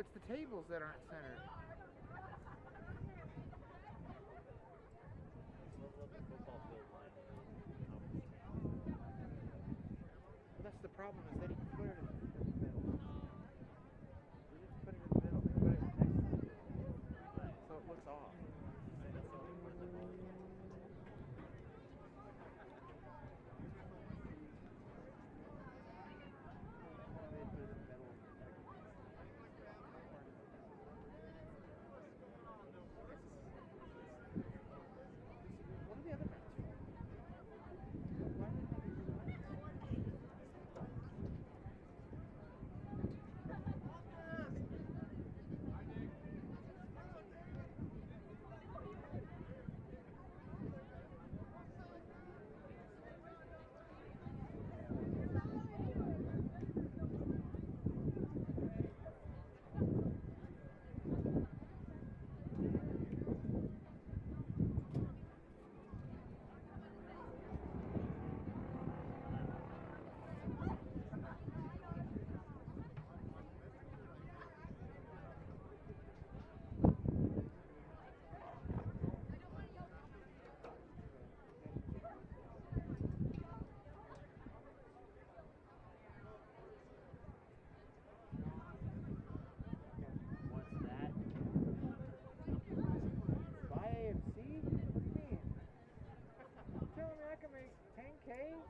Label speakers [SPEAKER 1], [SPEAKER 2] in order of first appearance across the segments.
[SPEAKER 1] it's the tables that aren't centered. Well, that's the problem, is that he put it in the middle. You just put it in the middle, put it next to the middle. So it looks off. What are the other maps for? Why would they use the maps?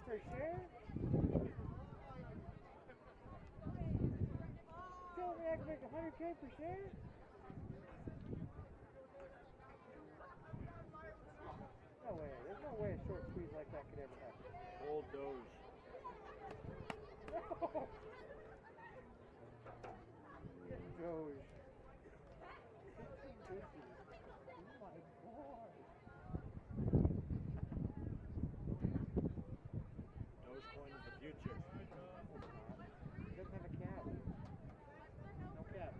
[SPEAKER 1] Per share? Telling me I can make 100K per share? No way. There's no way a short squeeze like that could ever happen.
[SPEAKER 2] Old Doge.
[SPEAKER 1] No! Doge. Oh my god.
[SPEAKER 2] Dogecoin is the future.
[SPEAKER 1] He doesn't have a cap. No cap.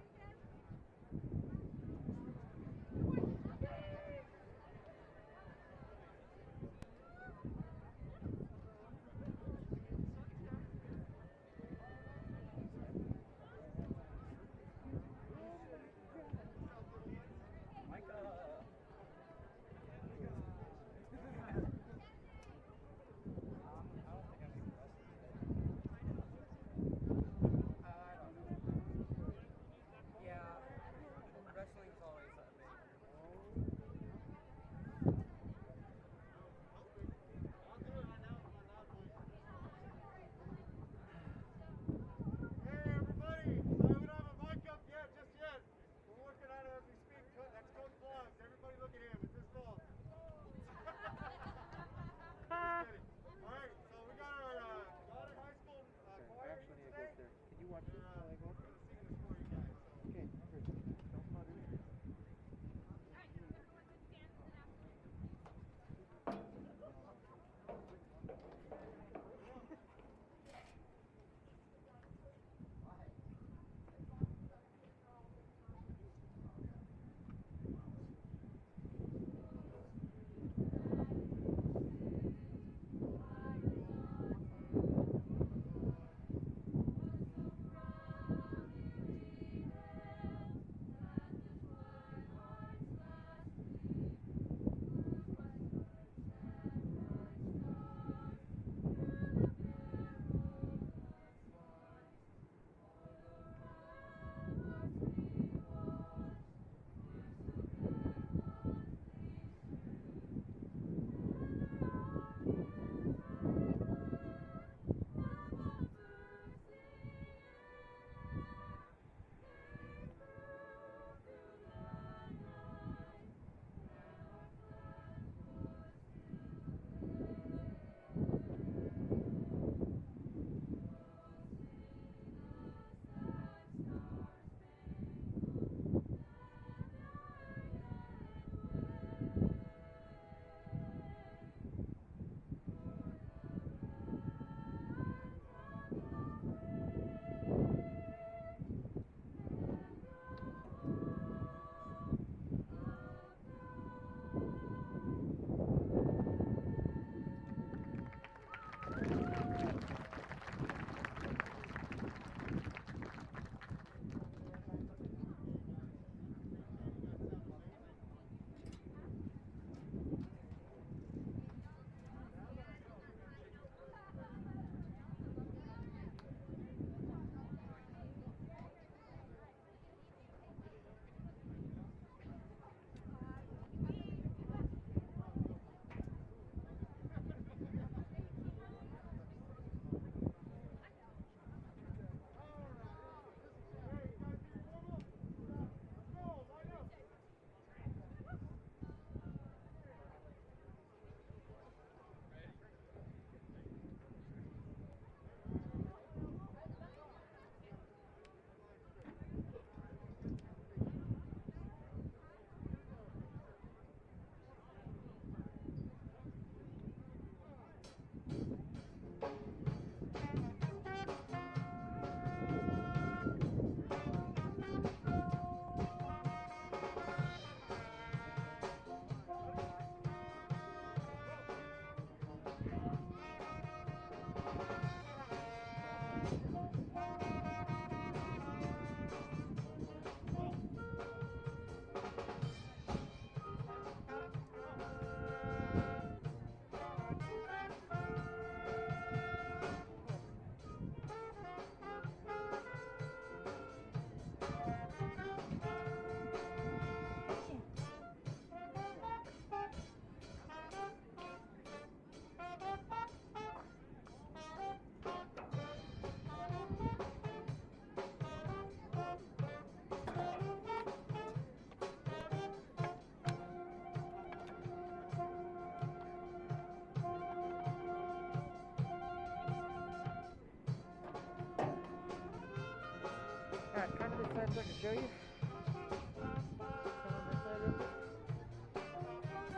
[SPEAKER 1] outside so I can show you? Come on this side real quick.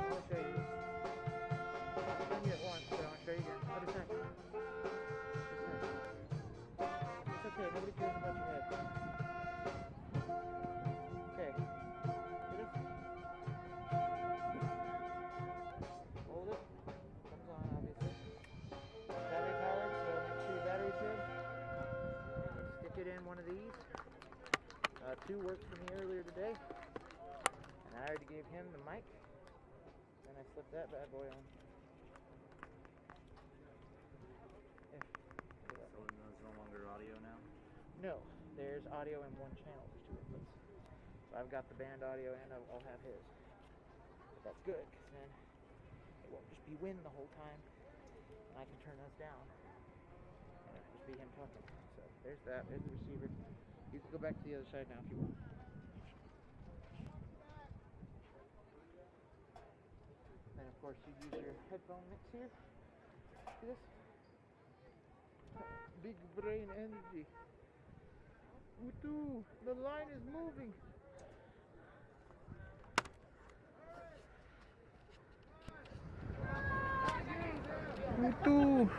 [SPEAKER 1] I'll show you this. I've done you it once, but I'll show you again. Oh, just a second. It's okay, nobody cares about your head. Okay. See this? Hold it. Comes on, obviously. Battery powered, so make sure your battery's good. And you stick it in one of these. Two worked for me earlier today. And I already gave him the mic. Then I slipped that bad boy on. Yeah.
[SPEAKER 2] So there's no longer audio now?
[SPEAKER 1] No, there's audio in one channel. There's two inputs. So I've got the band audio and I'll have his. But that's good, because then it won't just be wind the whole time. And I can turn those down. And it'll just be him talking. So there's that. There's the receiver. You can go back to the other side now if you want. Then of course you use your headphone mix here. See this? Big brain energy. Utu, the line is moving. Utu.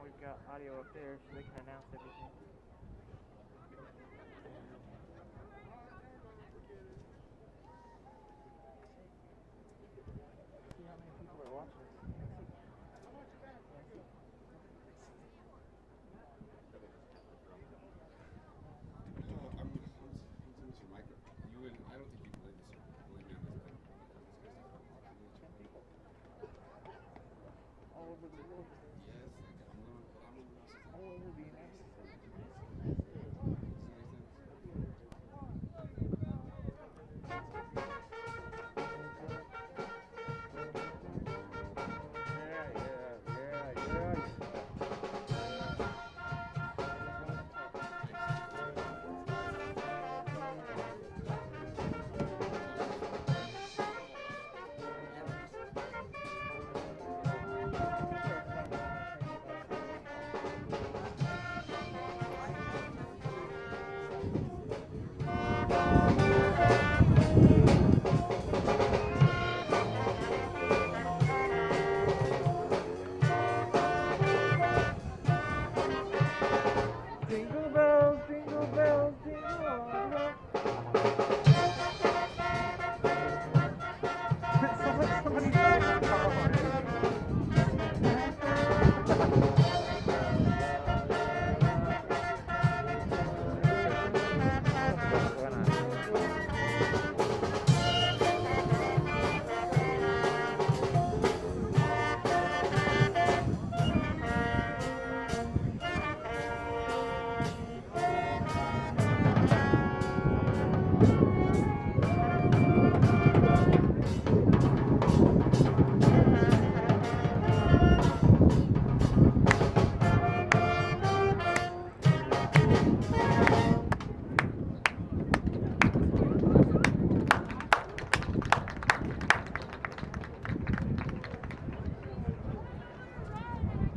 [SPEAKER 1] We've got audio up there so they can announce everything. See how many people are watching. All over the world. All over the United States.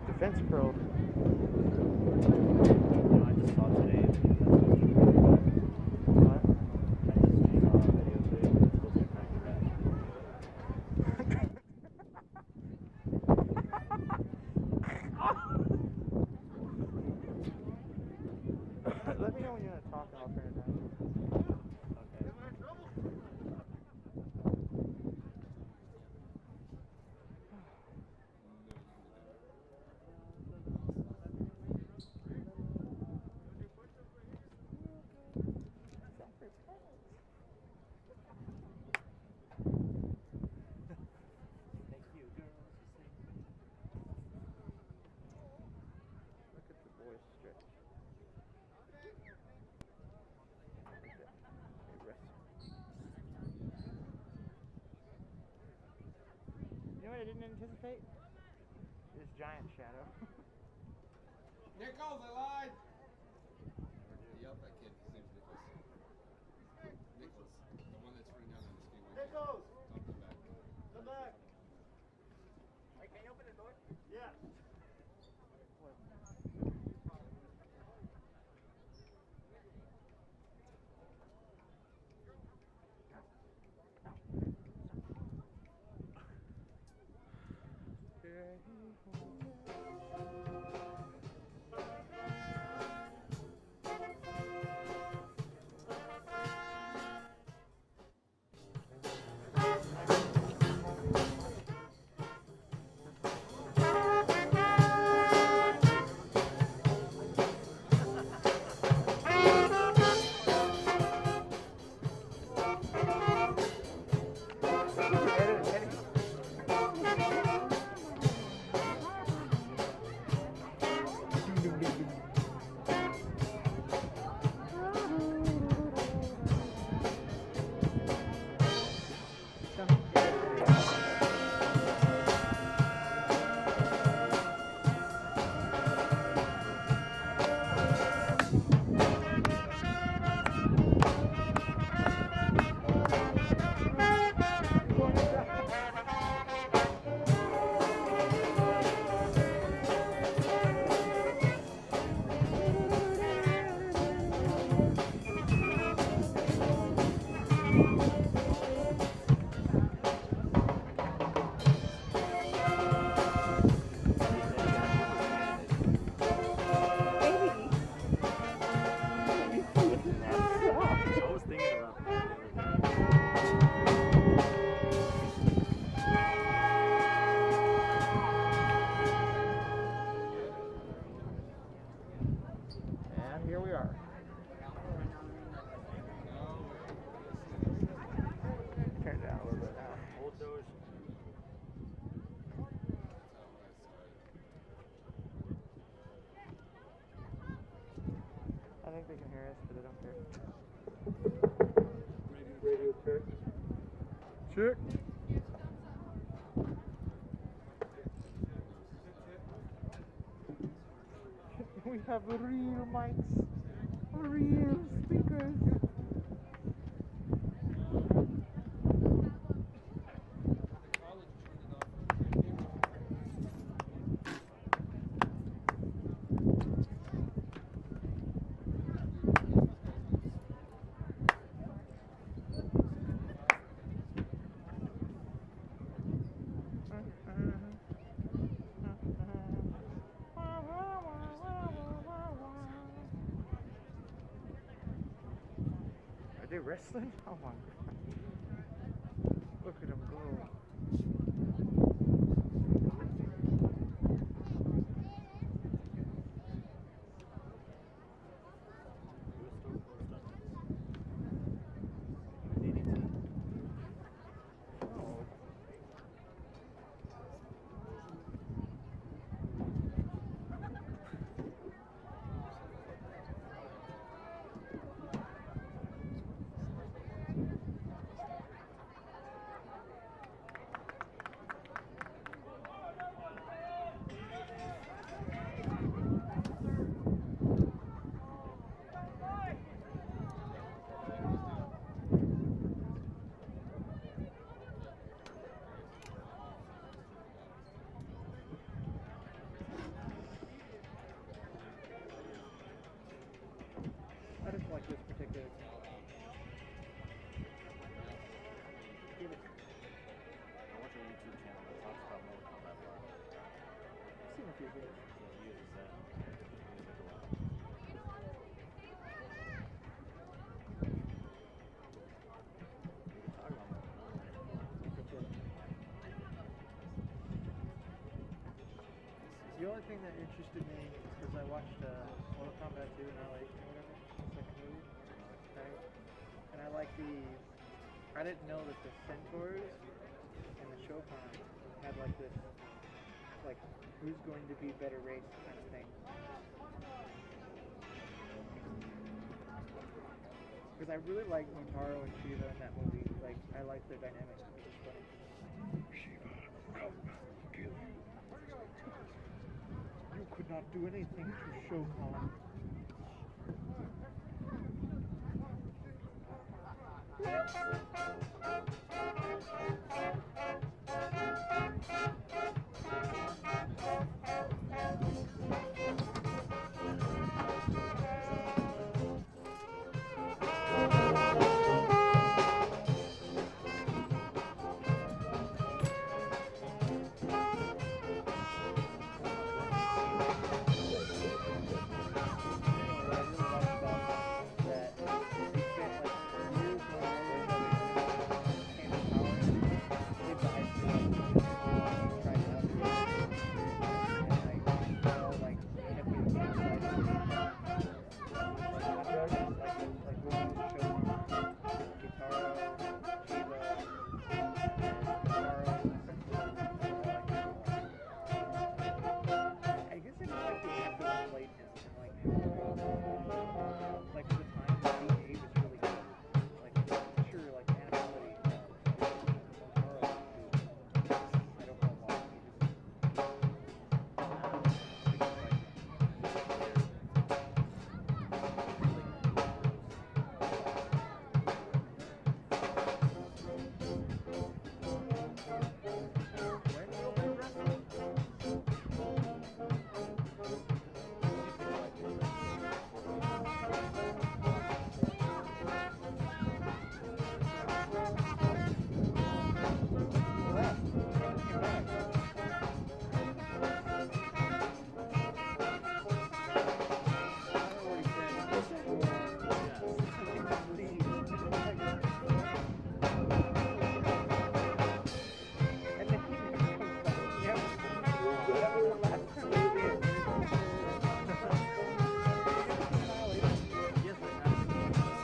[SPEAKER 1] Defense probe.
[SPEAKER 2] I just saw today.
[SPEAKER 1] What?
[SPEAKER 2] I just saw a video today. It's supposed to be back to back.
[SPEAKER 1] Let me know when you're not talking, I'll turn it down.
[SPEAKER 2] Okay.
[SPEAKER 1] replicate? This giant shadow.
[SPEAKER 3] Nichols, I lied! Yep, that kid. His name's Nichols. Nichols. The one that's running down on the screen.
[SPEAKER 2] Nichols!
[SPEAKER 3] Talk to the back.
[SPEAKER 2] Come back!
[SPEAKER 1] Hey, can you open the door?
[SPEAKER 2] Yeah.
[SPEAKER 4] I was thinking about that the other day.
[SPEAKER 1] And here we are. Turn it down a little bit now.
[SPEAKER 4] Hold those.
[SPEAKER 1] I think they can hear us, but they don't care.
[SPEAKER 2] Radio check.
[SPEAKER 1] Check. We have real mics, real speakers. Are they wrestling? Oh my god. Look at them go. Oh. I just like this particular
[SPEAKER 4] I watch a YouTube channel that talks about Mortal Kombat Live.
[SPEAKER 1] I've seen a few videos.
[SPEAKER 4] So he uses that music a lot. We can talk about Mortal Kombat.
[SPEAKER 1] The only thing that interested me is I watched Mortal Kombat 2 in LA or whatever, the second movie, right? And I like I didn't know that the Centaurs and the Shokan had like this, like, who's going to be better race kind of thing. Because I really like Motaro and Shiva in that movie. Like, I like their dynamic. It's funny.
[SPEAKER 2] Shiva, come,
[SPEAKER 1] You could not do anything to show Colin.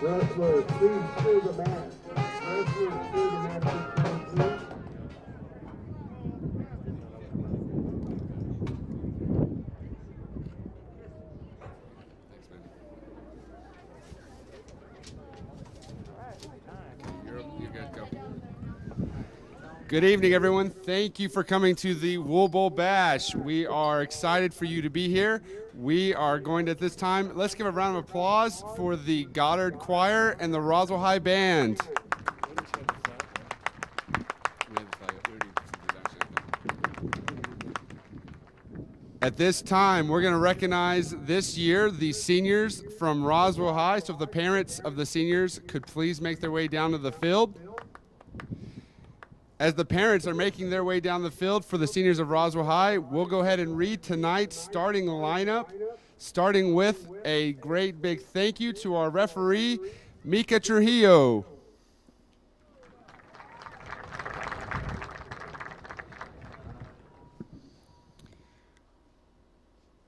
[SPEAKER 5] Wrestler, please clear the mat. Wrestler, clear the mat, please.
[SPEAKER 3] You're good. Go. Good evening, everyone. Thank you for coming to the Wool Bowl Bash. We are excited for you to be here. We are going to, at this time, let's give a round of applause for the Goddard Choir and the Roswell High Band. At this time, we're going to recognize this year the seniors from Roswell High. So if the parents of the seniors could please make their way down to the field. As the parents are making their way down the field for the seniors of Roswell High, we'll go ahead and read tonight's starting lineup, starting with a great big thank you to our referee, Mika Trujillo.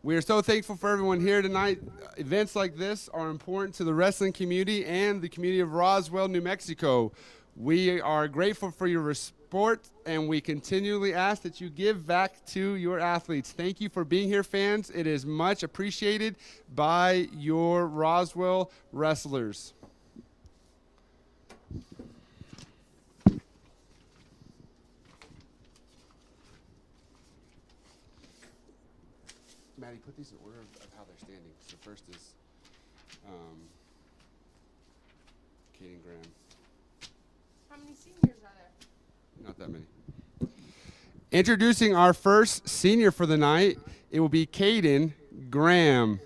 [SPEAKER 3] We are so thankful for everyone here tonight. Events like this are important to the wrestling community and the community of Roswell, New Mexico. We are grateful for your support, and we continually ask that you give back to your athletes. Thank you for being here, fans. It is much appreciated by your Roswell wrestlers. Maddie, put these in order of how they're standing. So first is Kate and Graham.
[SPEAKER 6] How many seniors are there?
[SPEAKER 3] Not that many. Introducing our first senior for the night, it will be Caden Graham.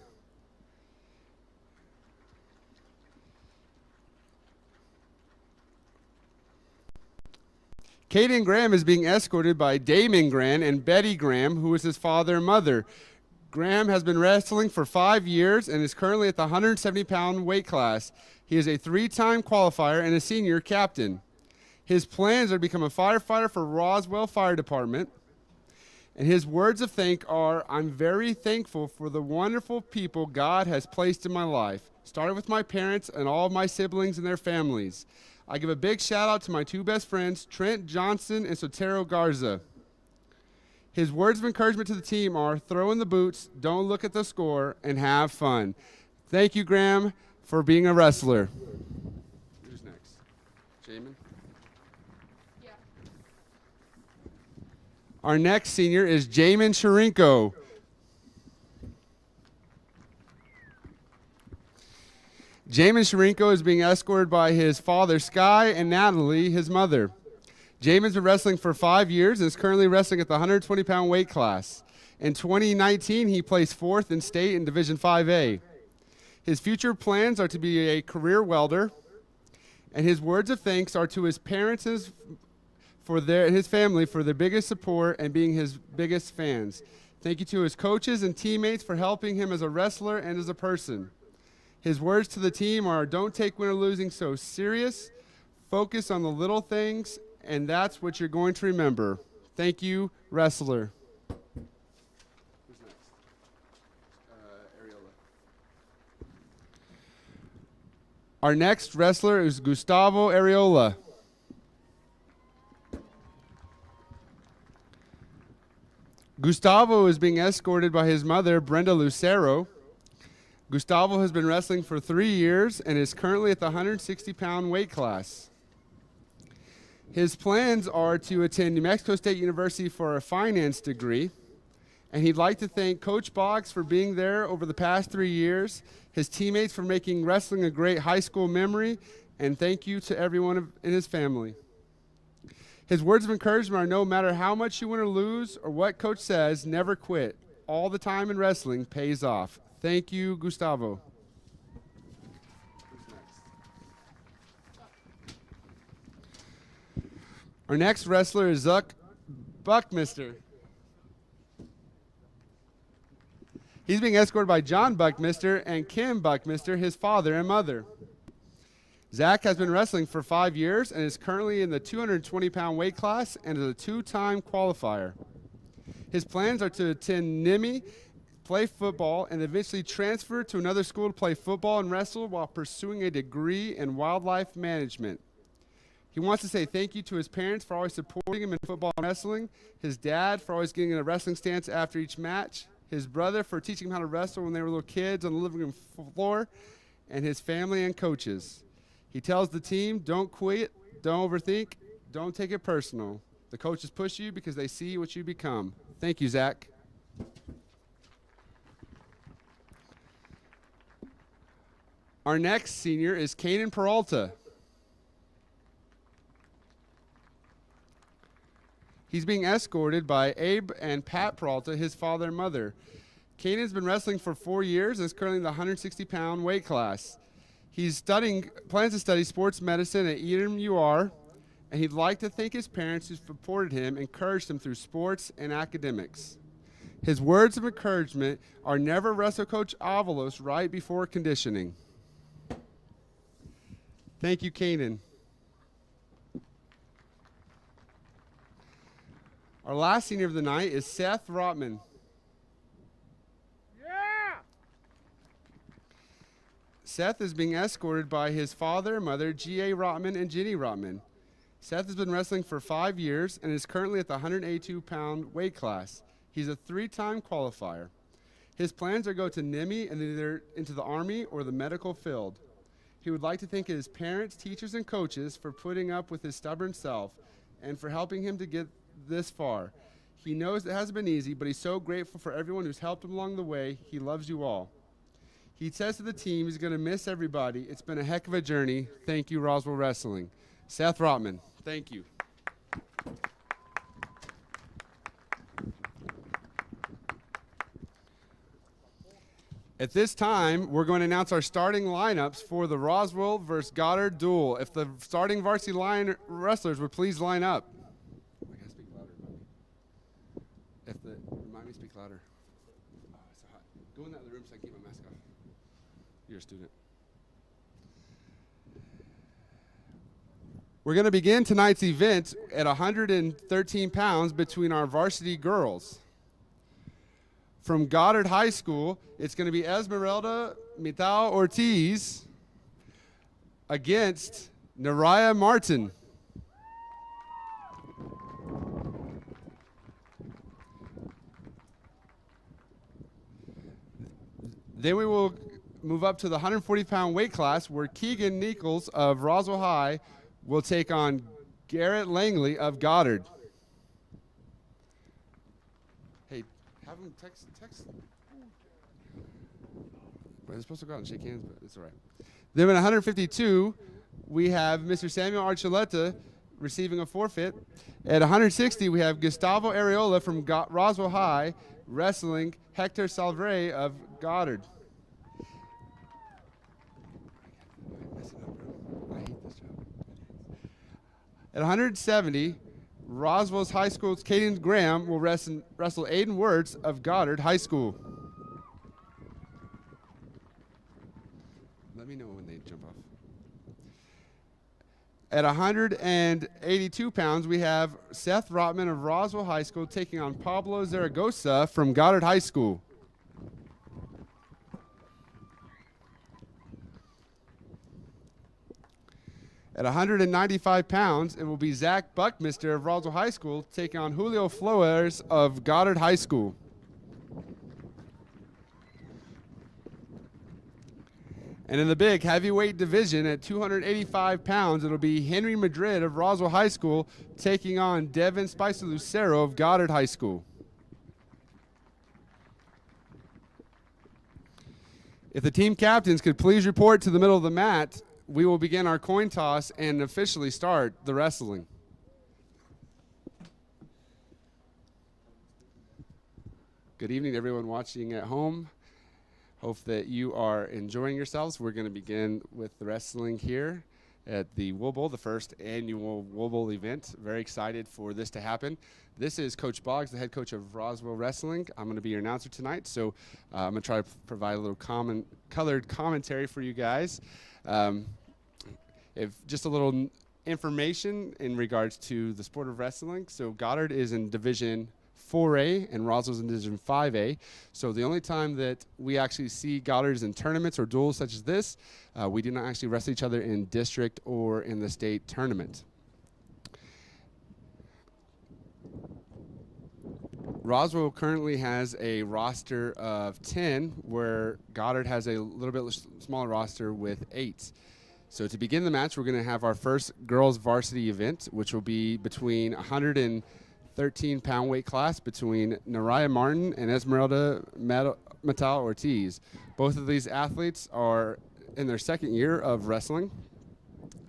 [SPEAKER 3] Caden Graham is being escorted by Damon Graham and Betty Graham, who is his father and mother. Graham has been wrestling for 5 years and is currently at the 170-pound weight class. He is a 3-time qualifier and a senior captain. His plans are to become a firefighter for Roswell Fire Department. And his words of thanks are, I'm very thankful for the wonderful people God has placed in my life. Started with my parents and all of my siblings and their families. I give a big shout out to my 2 best friends, Trent Johnson and Sotero Garza. His words of encouragement to the team are, throw in the boots, don't look at the score, and have fun. Thank you, Graham, for being a wrestler. Who's next? Jamin?
[SPEAKER 6] Yeah.
[SPEAKER 3] Our next senior is Jamin Sharinko. Jamin Sharinko is being escorted by his father, Sky, and Natalie, his mother. Jamin's been wrestling for 5 years and is currently wrestling at the 120-pound weight class. In 2019, he placed 4th in state in Division 5A. His future plans are to be a career welder, and his words of thanks are to his parents and his family for their biggest support and being his biggest fans. Thank you to his coaches and teammates for helping him as a wrestler and as a person. His words to the team are, don't take win or losing so serious. Focus on the little things, and that's what you're going to remember. Thank you, wrestler. Who's next? Ariola. Our next wrestler is Gustavo Ariola. Gustavo is being escorted by his mother, Brenda Lucero. Gustavo has been wrestling for 3 years and is currently at the 160-pound weight class. His plans are to attend New Mexico State University for a finance degree, and he'd like to thank Coach Boggs for being there over the past 3 years, his teammates for making wrestling a great high school memory, and thank you to everyone in his family. His words of encouragement are, no matter how much you win or lose or what coach says, never quit. All the time in wrestling pays off. Thank you, Gustavo. Our next wrestler is Zuck Buckmister. He's being escorted by John Buckmister and Kim Buckmister, his father and mother. Zach has been wrestling for 5 years and is currently in the 220-pound weight class and is a 2-time qualifier. His plans are to attend NIMI, play football, and eventually transfer to another school to play football and wrestle while pursuing a degree in wildlife management. He wants to say thank you to his parents for always supporting him in football and wrestling, his dad for always getting in a wrestling stance after each match, his brother for teaching him how to wrestle when they were little kids on the living room floor, and his family and coaches. He tells the team, don't quit, don't overthink, don't take it personal. The coaches push you because they see what you become. Thank you, Zach. Our next senior is Kanan Peralta. He's being escorted by Abe and Pat Peralta, his father and mother. Kanan's been wrestling for 4 years and is currently in the 160-pound weight class. He's plans to study sports medicine at Edom UR, and he'd like to thank his parents who supported him, encouraged him through sports and academics. His words of encouragement are, never wrestle Coach Avalos right before conditioning. Thank you, Kanan. Our last senior of the night is Seth Rotman. Seth is being escorted by his father and mother, G.A. Rotman and Jenny Rotman. Seth has been wrestling for 5 years and is currently at the 182-pound weight class. He's a 3-time qualifier. His plans are to go to NIMI and either into the Army or the medical field. He would like to thank his parents, teachers, and coaches for putting up with his stubborn self and for helping him to get this far. He knows it hasn't been easy, but he's so grateful for everyone who's helped him along the way. He loves you all. He says to the team he's going to miss everybody. It's been a heck of a journey. Thank you, Roswell Wrestling. Seth Rotman, thank you. At this time, we're going to announce our starting lineups for the Roswell versus Goddard duel. If the starting varsity wrestlers would please line up. I gotta speak louder, buddy. Remind me to speak louder. Oh, it's so hot. Go in that other room so I can keep my mask off. You're a student. We're going to begin tonight's event at 113 pounds between our varsity girls. From Goddard High School, it's going to be Esmeralda Mitao Ortiz against Naraya Martin. Then we will move up to the 140-pound weight class where Keegan Nichols of Roswell High will take on Garrett Langley of Goddard. Have them text. Well, they're supposed to go out and shake hands, but it's all right. Then at 152, we have Mr. Samuel Archuleta receiving a forfeit. At 160, we have Gustavo Areola from Roswell High wrestling Hector Salvare of Goddard. I hate this job. At 170, Roswell's High School's Caden Graham will wrestle Aiden Wirtz of Goddard High School. Let me know when they jump off. At 182 pounds, we have Seth Rotman of Roswell High School taking on Pablo Zaragoza from Goddard High School. At 195 pounds, it will be Zach Buckminster of Roswell High School taking on Julio Flores of Goddard High School. And in the big heavyweight division at 285 pounds, it'll be Henry Madrid of Roswell High School taking on Devin Spicer Lucero of Goddard High School. If the team captains could please report to the middle of the mat, we will begin our coin toss and officially start the wrestling. Good evening, everyone watching at home. Hope that you are enjoying yourselves. We're going to begin with the wrestling here at the Wool Bowl, the first annual Wool Bowl event. Very excited for this to happen. This is Coach Boggs, the head coach of Roswell Wrestling. I'm going to be your announcer tonight, so I'm going to try to provide a little colored commentary for you guys. If just a little information in regards to the sport of wrestling. So Goddard is in Division 4A and Roswell's in Division 5A. So the only time that we actually see Goddards in tournaments or duels such as this, we do not actually wrestle each other in district or in the state tournament. Roswell currently has a roster of 10, where Goddard has a little bit smaller roster with 8. So to begin the match, we're going to have our first girls varsity event, which will be between 113-pound weight class between Naraya Martin and Esmeralda Matal Ortiz. Both of these athletes are in their second year of wrestling,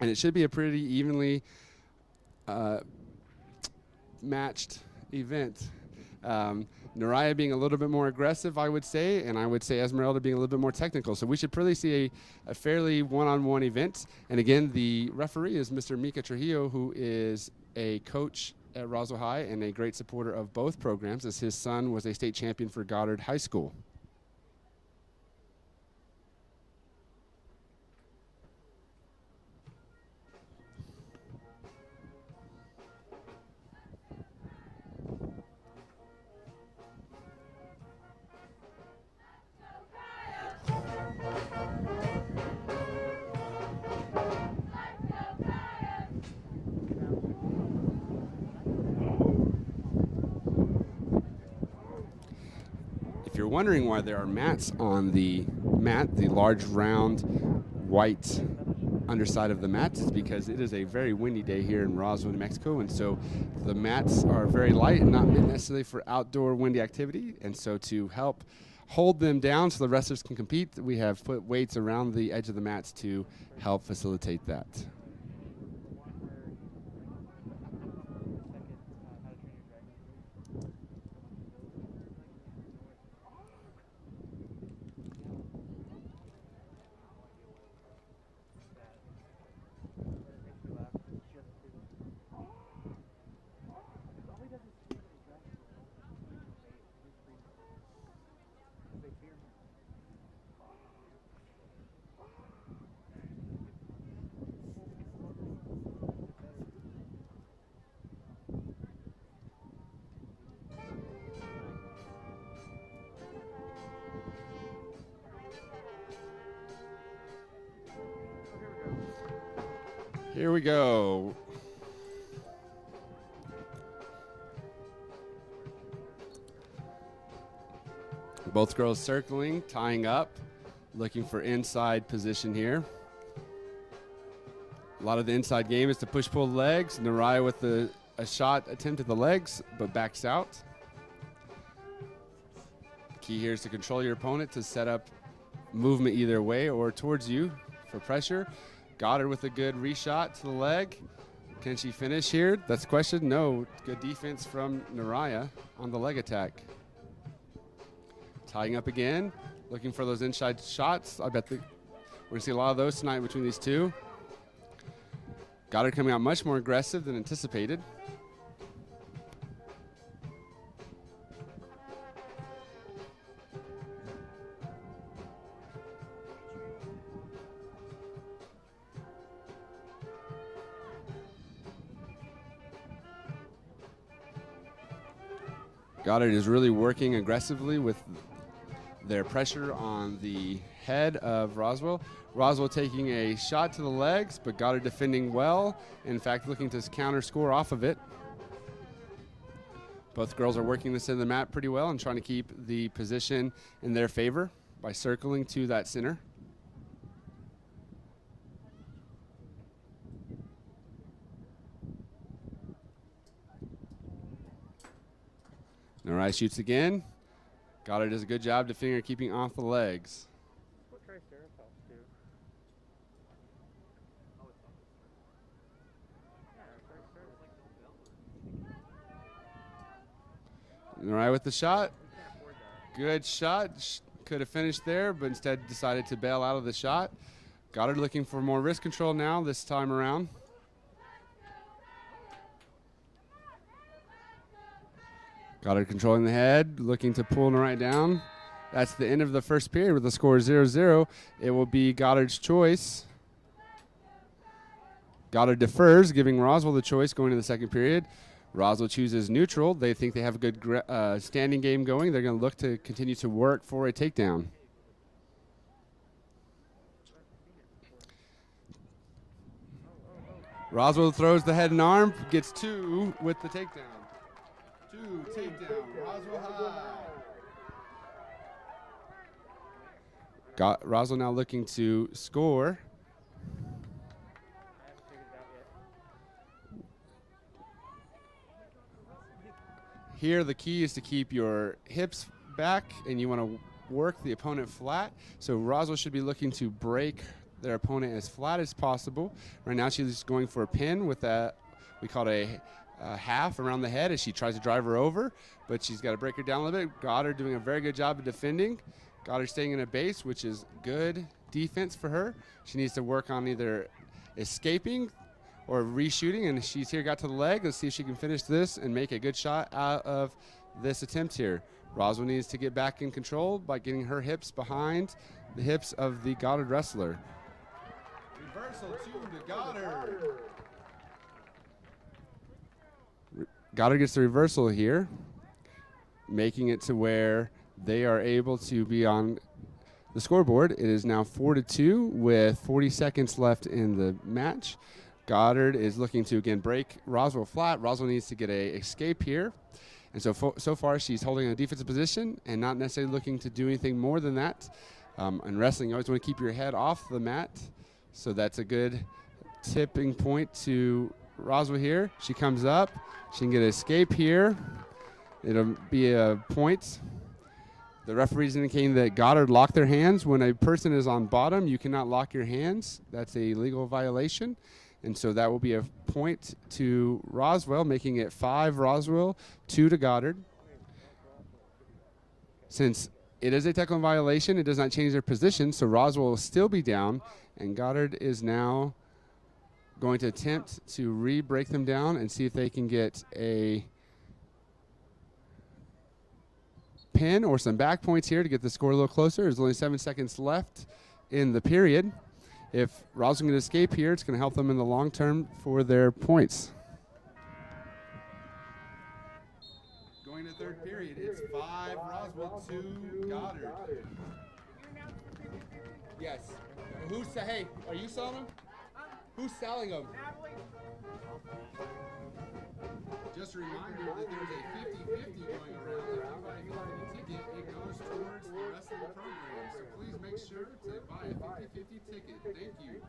[SPEAKER 3] and it should be a pretty evenly matched event. Naraya being a little bit more aggressive, I would say, and I would say Esmeralda being a little bit more technical. So we should probably see a fairly one-on-one event. And again, the referee is Mr. Mika Trujillo, who is a coach at Roswell High and a great supporter of both programs, as his son was a state champion for Goddard High School. If you're wondering why there are mats on the mat, the large round white underside of the mat, is because it is a very windy day here in Roswell, New Mexico, and so the mats are very light and not meant necessarily for outdoor windy activity. And so to help hold them down so the wrestlers can compete, we have put weights around the edge of the mats to help facilitate that. Here we go. Both girls circling, tying up, looking for inside position here. A lot of the inside game is to push-pull legs. Naraya with a shot attempt at the legs, but backs out. Key here is to control your opponent to set up movement either way or towards you for pressure. Goddard with a good reshot to the leg. Can she finish here? That's the question. No. Good defense from Naraya on the leg attack. Tying up again, looking for those inside shots. I bet we're going to see a lot of those tonight between these two. Goddard coming out much more aggressive than anticipated. Goddard is really working aggressively with their pressure on the head of Roswell. Roswell taking a shot to the legs, but Goddard defending well. In fact, looking to counter score off of it. Both girls are working the center of the mat pretty well and trying to keep the position in their favor by circling to that center. Narai shoots again. Goddard does a good job defending her, keeping off the legs.
[SPEAKER 1] What Triceratops do?
[SPEAKER 3] Narai with the shot. Good shot. Could have finished there, but instead decided to bail out of the shot. Goddard looking for more wrist control now this time around. Goddard controlling the head, looking to pull Narai down. That's the end of the first period with the score 0-0. It will be Goddard's choice. Goddard defers, giving Roswell the choice going to the second period. Roswell chooses neutral. They think they have a good standing game going. They're going to look to continue to work for a takedown. Roswell throws the head and arm, gets two with the takedown. Two, takedown, Roswell high. Roswell now looking to score. Here the key is to keep your hips back and you want to work the opponent flat. So Roswell should be looking to break their opponent as flat as possible. Right now she's going for a pin with that, we call it a half around the head as she tries to drive her over, but she's got to break her down a little bit. Goddard doing a very good job of defending. Goddard staying in a base, which is good defense for her. She needs to work on either escaping or reshooting, and she's here, got to the leg. Let's see if she can finish this and make a good shot out of this attempt here. Roswell needs to get back in control by getting her hips behind the hips of the Goddard wrestler. Reversal to Goddard. Goddard gets the reversal here, making it to where they are able to be on the scoreboard. It is now 4-2 with 40 seconds left in the match. Goddard is looking to, again, break Roswell flat. Roswell needs to get a escape here. And so far she's holding a defensive position and not necessarily looking to do anything more than that. In wrestling, you always want to keep your head off the mat. So that's a good tipping point to Roswell here. She comes up. She can get an escape here. It'll be a point. The referee's indicating that Goddard locked their hands. When a person is on bottom, you cannot lock your hands. That's a legal violation. And so that will be a point to Roswell, making it 5 Roswell, 2 to Goddard. Since it is a technical violation, it does not change their position, so Roswell will still be down, and Goddard is now going to attempt to re-break them down and see if they can get a pin or some back points here to get the score a little closer. There's only 7 seconds left in the period. If Roswell can escape here, it's going to help them in the long term for their points. Going to third period, it's 5 Roswell, 2 Goddard. Yes. Hey, are you selling them? Who's selling them? Just a reminder that there's a 50-50 going around. If anybody buys a ticket, it goes towards the rest of the program. So please make sure to buy a 50-50 ticket. Thank you.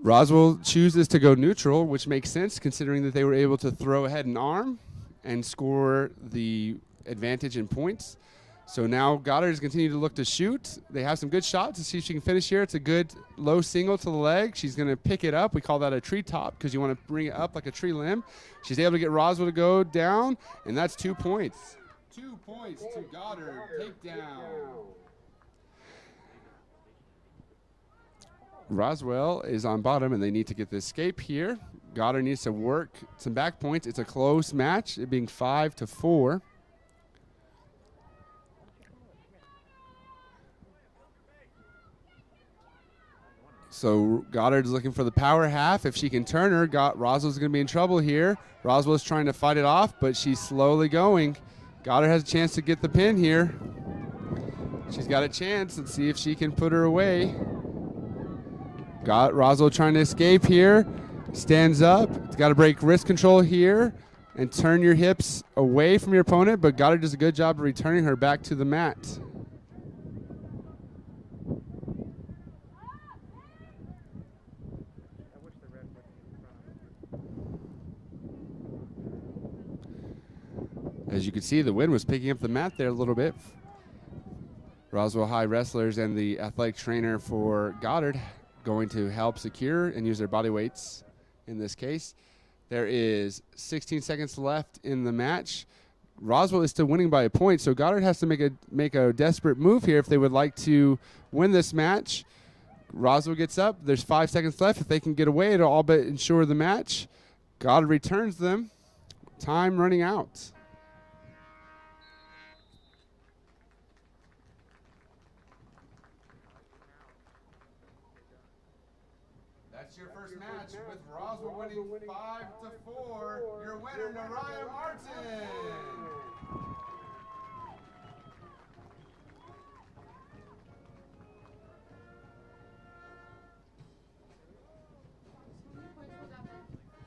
[SPEAKER 3] Roswell chooses to go neutral, which makes sense considering that they were able to throw a head and arm and score the advantage in points. So now Goddard is continuing to look to shoot. They have some good shots to see if she can finish here. It's a good low single to the leg. She's going to pick it up. We call that a tree top because you want to bring it up like a tree limb. She's able to get Roswell to go down, and that's 2 points. 2 points to Goddard. Takedown. Roswell is on bottom, and they need to get the escape here. Goddard needs to work some back points. It's a close match, it being 5-4. So Goddard's looking for the power half. If she can turn her, Roswell's going to be in trouble here. Roswell's trying to fight it off, but she's slowly going. Goddard has a chance to get the pin here. She's got a chance. Let's see if she can put her away. Roswell trying to escape here. Stands up. It's got to break wrist control here and turn your hips away from your opponent, but Goddard does a good job of returning her back to the mat. As you can see, the wind was picking up the mat there a little bit. Roswell High wrestlers and the athletic trainer for Goddard going to help secure and use their body weights in this case. There is 16 seconds left in the match. Roswell is still winning by a point, so Goddard has to make a desperate move here if they would like to win this match. Roswell gets up. There's 5 seconds left. If they can get away, it'll all but ensure the match. Goddard returns them. Time running out. That's your first match with Roswell winning 5-4. Your winner, Nariah Martin.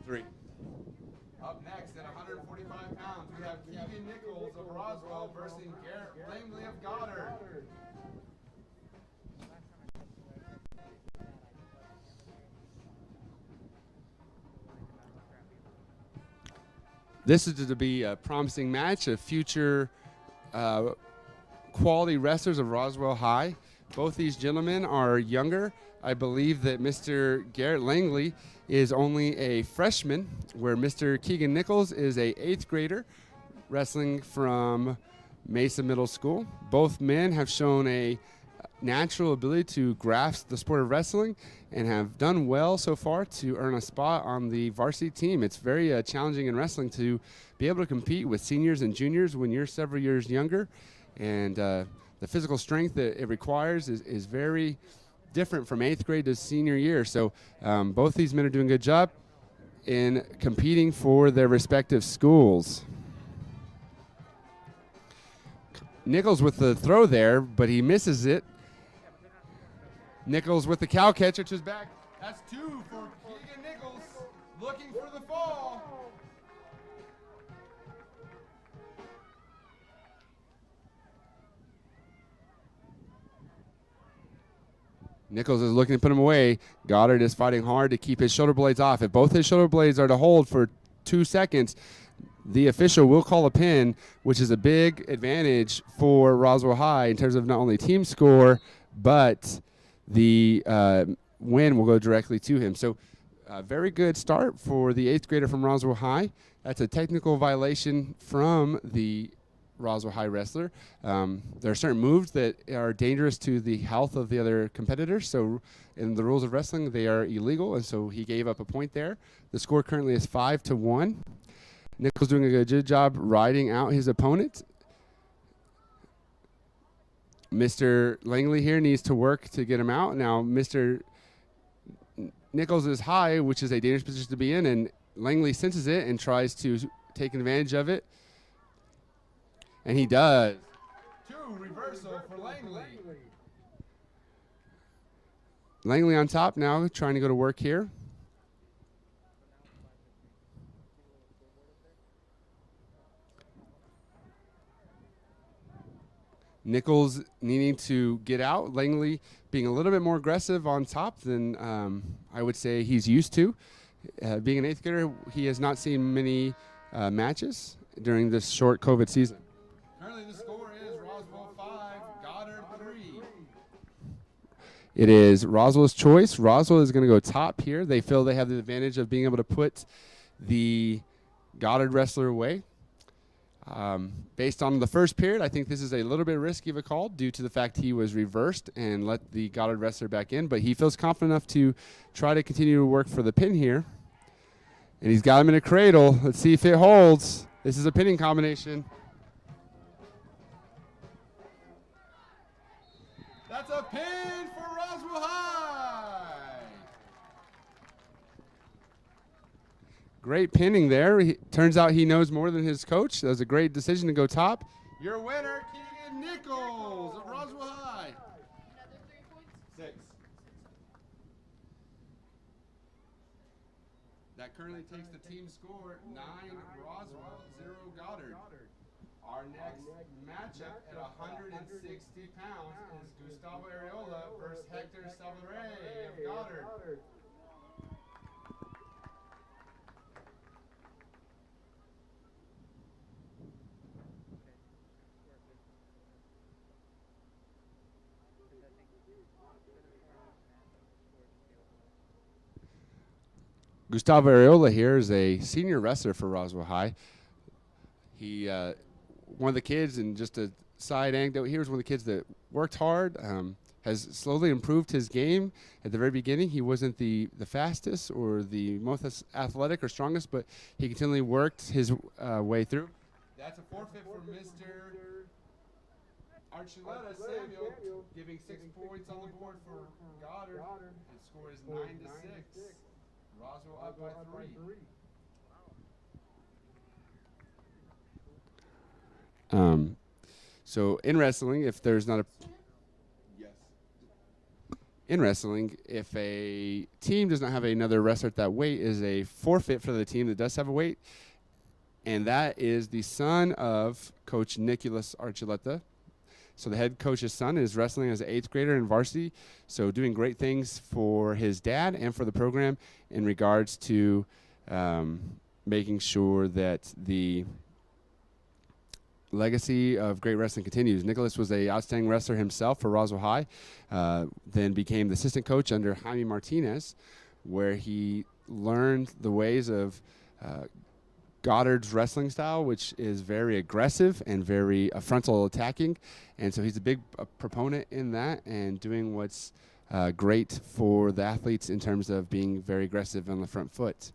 [SPEAKER 3] Three. Up next at 145 pounds, we have Keegan Nichols of Roswell versus Garrett Langley of Goddard. This is to be a promising match of future quality wrestlers of Roswell High. Both these gentlemen are younger. I believe that Mr. Garrett Langley is only a freshman, where Mr. Keegan Nichols is a 8th grader wrestling from Mesa Middle School. Both men have shown a natural ability to grasp the sport of wrestling and have done well so far to earn a spot on the varsity team. It's very challenging in wrestling to be able to compete with seniors and juniors when you're several years younger, and the physical strength that it requires is very different from 8th grade to senior year. So both these men are doing a good job in competing for their respective schools. Nichols with the throw there, but he misses it. Nichols with the cow catcher to his back. That's 2 for Keegan Nichols, looking for the fall. Nichols is looking to put him away. Goddard is fighting hard to keep his shoulder blades off. If both his shoulder blades are to hold for 2 seconds, the official will call a pin, which is a big advantage for Roswell High in terms of not only team score, but the win will go directly to him. So a very good start for the 8th grader from Roswell High. That's a technical violation from the Roswell High wrestler. There are certain moves that are dangerous to the health of the other competitors. So in the rules of wrestling, they are illegal, and so he gave up a point there. The score currently is 5-1. Nichols doing a good job riding out his opponent. Mr. Langley here needs to work to get him out. Now, Mr. Nichols is high, which is a dangerous position to be in, and Langley senses it and tries to take advantage of it. And he does. 2 reversal for Langley. Langley on top now, trying to go to work here. Nichols needing to get out. Langley being a little bit more aggressive on top than I would say he's used to. Being an 8th grader, he has not seen many matches, during this short COVID season. Currently, the score is Roswell 5, Goddard 3. It is Roswell's choice. Roswell is going to go top here. They feel they have the advantage of being able to put the Goddard wrestler away. Based on the first period, I think this is a little bit risky of a call due to the fact he was reversed and let the Goddard wrestler back in, but he feels confident enough to try to continue to work for the pin here. And he's got him in a cradle. Let's see if it holds. This is a pinning combination. That's a pin for Roswell High. Great pinning there. Turns out he knows more than his coach. That was a great decision to go top. Your winner, Keegan Nichols of Roswell High.
[SPEAKER 6] Another 3 points?
[SPEAKER 3] 6. That currently takes the team score 9 Roswell, 0 Goddard. Our next matchup at 160 pounds is Gustavo Areola versus Hector Salvare of Goddard. Gustavo Areola here is a senior wrestler for Roswell High. He, one of the kids, and just a side anecdote here, was one of the kids that worked hard, has slowly improved his game. At the very beginning, he wasn't the fastest or the most athletic or strongest, but he continually worked his way through. That's a forfeit for Mr. Archuleta Samuel, giving 6 points on the board for Goddard. His score is 9-6. Roswell up by 3. So in wrestling, if there's not a in wrestling, if a team does not have another wrestler at that weight, is a forfeit for the team that does have a weight, and that is the son of Coach Nicholas Archuleta. So the head coach's son is wrestling as an 8th grader in varsity, so doing great things for his dad and for the program in regards to making sure that the legacy of great wrestling continues. Nicholas was an outstanding wrestler himself for Roswell High, then became the assistant coach under Jaime Martinez, where he learned the ways of Goddard's wrestling style, which is very aggressive and very frontal attacking. And so he's a big proponent in that and doing what's great for the athletes in terms of being very aggressive on the front foot.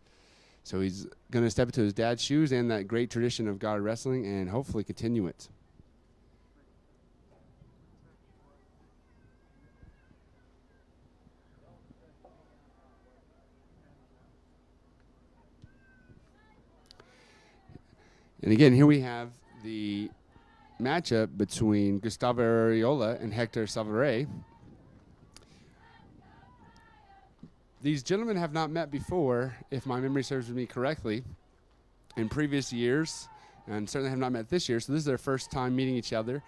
[SPEAKER 3] So he's going to step into his dad's shoes and that great tradition of Goddard wrestling and hopefully continue it. And again, here we have the matchup between Gustavo Areola and Hector Salvare. These gentlemen have not met before, if my memory serves me correctly, in previous years, and certainly have not met this year, so this is their first time meeting each other.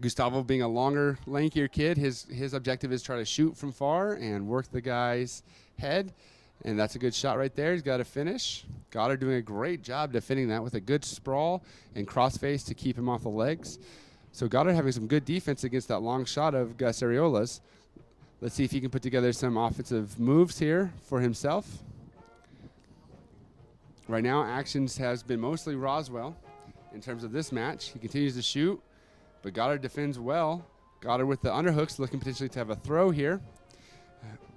[SPEAKER 3] Gustavo being a longer, lankier kid, his objective is try to shoot from far and work the guy's head, and that's a good shot right there. He's got to finish. Goddard doing a great job defending that with a good sprawl and crossface to keep him off the legs. So Goddard having some good defense against that long shot of Gus Areola's. Let's see if he can put together some offensive moves here for himself. Right now, actions has been mostly Roswell in terms of this match. He continues to shoot, but Goddard defends well. Goddard with the underhooks, looking potentially to have a throw here.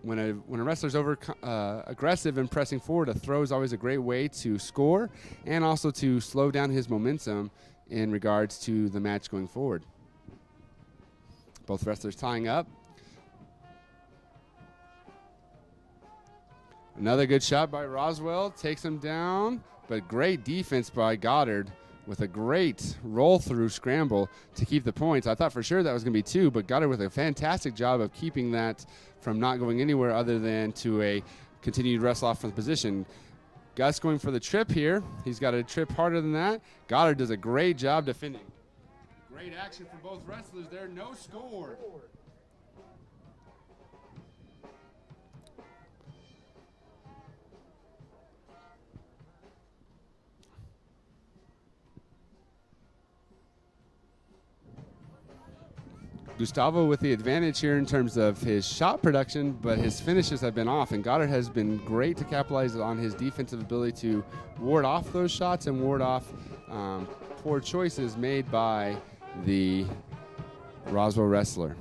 [SPEAKER 3] When a wrestler's aggressive and pressing forward, a throw is always a great way to score and also to slow down his momentum in regards to the match going forward. Both wrestlers tying up. Another good shot by Roswell, takes him down, but great defense by Goddard with a great roll-through scramble to keep the points. I thought for sure that was going to be 2, but Goddard with a fantastic job of keeping that from not going anywhere other than to a continued wrestle off from the position. Gus going for the trip here. He's got a trip harder than that. Goddard does a great job defending. Great action from both wrestlers there. No score. Gustavo with the advantage here in terms of his shot production, but his finishes have been off, and Goddard has been great to capitalize on his defensive ability to ward off those shots and ward off poor choices made by the Roswell wrestler.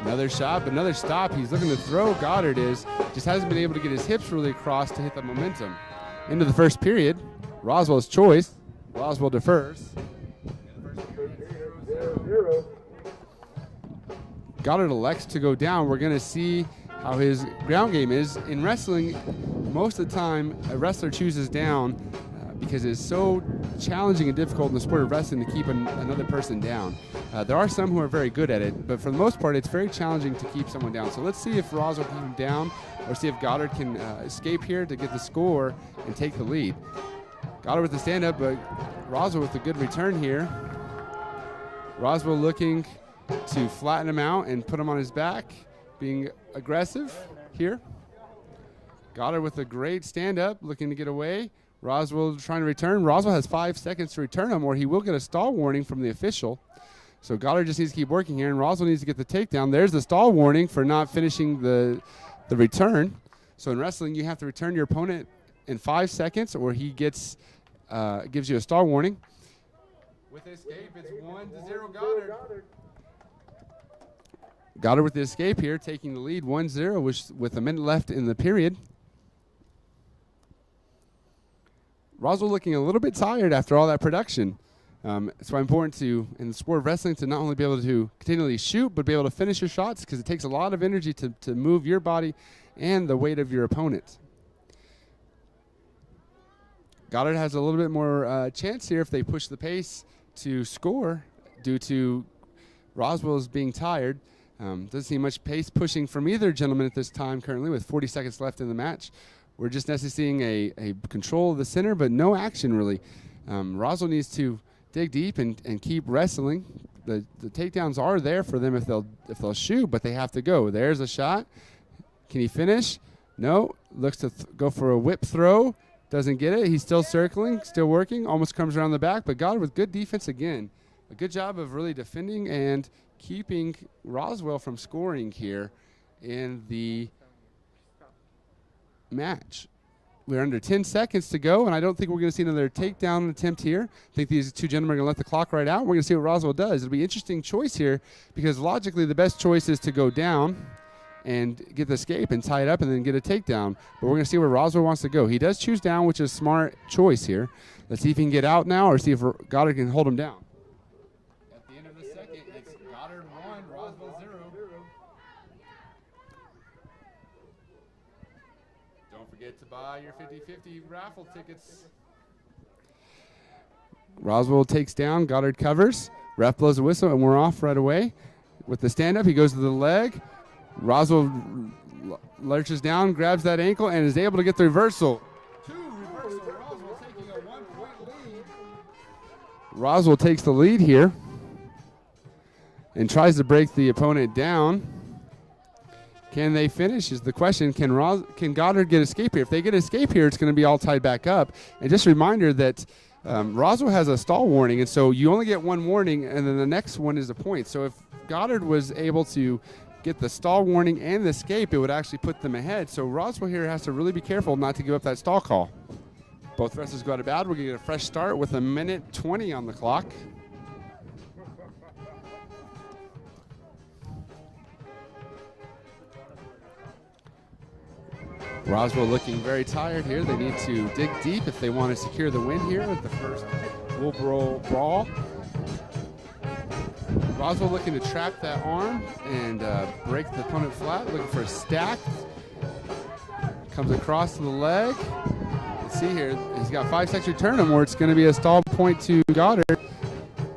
[SPEAKER 3] Another shot, but another stop. He's looking to throw. Goddard just hasn't been able to get his hips really across to hit the momentum. Into the first period, Roswell's choice. Roswell defers.
[SPEAKER 5] 0-0.
[SPEAKER 3] Goddard elects to go down. We're going to see how his ground game is. In wrestling, most of the time, a wrestler chooses down because it's so challenging and difficult in the sport of wrestling to keep another person down. There are some who are very good at it, but for the most part, it's very challenging to keep someone down. So let's see if Roswell can keep him down or see if Goddard can escape here to get the score and take the lead. Goddard with the stand-up, but Roswell with a good return here. Roswell looking to flatten him out and put him on his back, being aggressive here. Goddard with a great stand-up, looking to get away. Roswell trying to return. Roswell has 5 seconds to return him, or he will get a stall warning from the official. So Goddard just needs to keep working here, and Roswell needs to get the takedown. There's the stall warning for not finishing the return. So in wrestling, you have to return your opponent in 5 seconds, or he gives you a stall warning. With the escape, it's 1-0 Goddard. Goddard with the escape here, taking the lead 1-0 with a minute left in the period. Roswell looking a little bit tired after all that production. It's why important to, in the sport of wrestling, to not only be able to continually shoot, but be able to finish your shots, because it takes a lot of energy to move your body and the weight of your opponent. Goddard has a little bit more chance here if they push the pace to score due to Roswell's being tired. Doesn't see much pace pushing from either gentleman at this time currently with 40 seconds left in the match. We're just necessarily seeing a control of the center, but no action really. Roswell needs to dig deep and keep wrestling. The takedowns are there for them if they'll shoot, but they have to go. There's a shot. Can he finish? No. Looks to go for a whip throw. Doesn't get it. He's still circling, still working. Almost comes around the back, but Goddard with good defense again. A good job of really defending and keeping Roswell from scoring here in the match. We're under 10 seconds to go, and I don't think we're going to see another takedown attempt here. I think these two gentlemen are going to let the clock ride out. We're going to see what Roswell does. It'll be an interesting choice here because logically the best choice is to go down and get the escape and tie it up and then get a takedown. But we're going to see where Roswell wants to go. He does choose down, which is a smart choice here. Let's see if he can get out now or see if Goddard can hold him down. At the end of the second, it's Goddard 1, Roswell 0. Don't forget to buy your 50-50 raffle tickets. Roswell takes down, Goddard covers. Ref blows a whistle, and we're off right away. With the stand-up, he goes to the leg. Roswell lurches down, grabs that ankle, and is able to get the reversal. Roswell taking a 1-point lead. Roswell takes the lead here and tries to break the opponent down. Can they finish is the question. Can Goddard get escape here? If they get escape here, it's going to be all tied back up. And just a reminder that Roswell has a stall warning, and so you only get one warning, and then the next one is a point. So if Goddard was able to get the stall warning and the escape, it would actually put them ahead. So Roswell here has to really be careful not to give up that stall call. Both wrestlers go out of bounds. We're going to get a fresh start with 1:20 on the clock. Roswell looking very tired here. They need to dig deep if they want to secure the win here with the first Wolf Roll brawl. Roswell looking to trap that arm and break the opponent flat, looking for a stack. Comes across to the leg. Let's see here. He's got 5 seconds to return him, or it's going to be a stall point to Goddard.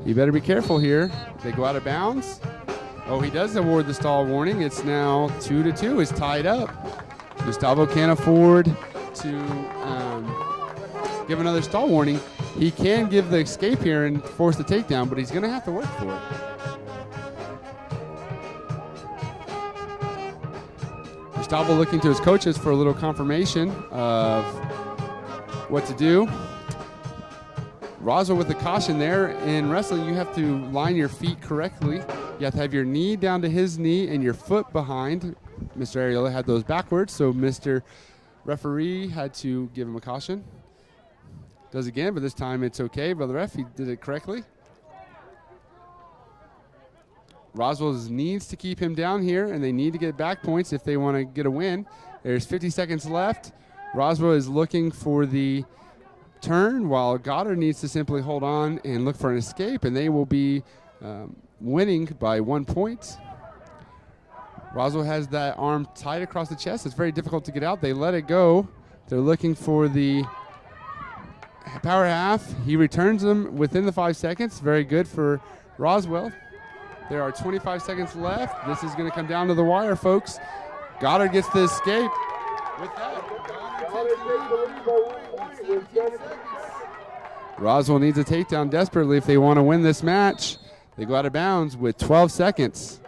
[SPEAKER 3] You better be careful here. They go out of bounds. Oh, he does award the stall warning. It's now 2-2. It's tied up. Gustavo can't afford to give another stall warning. He can give the escape here and force the takedown, but he's going to have to work for it. Gustavo looking to his coaches for a little confirmation of what to do. Roswell with the caution there. In wrestling, you have to line your feet correctly. You have to have your knee down to his knee and your foot behind. Mr. Ariola had those backwards, so Mr. Referee had to give him a caution. Does again, but this time it's okay by the ref. He did it correctly. Roswell needs to keep him down here, and they need to get back points if they want to get a win. There's 50 seconds left. Roswell is looking for the turn, while Goddard needs to simply hold on and look for an escape, and they will be winning by 1 point. Roswell has that arm tied across the chest. It's very difficult to get out. They let it go. They're looking for the power half. He returns them within the 5 seconds. Very good for Roswell. There are 25 seconds left. This is going to come down to the wire, folks. Goddard gets the escape. With that, Goddard takes the lead by 1 point. Roswell needs a takedown desperately if they want to win this match. They go out of bounds with 12 seconds.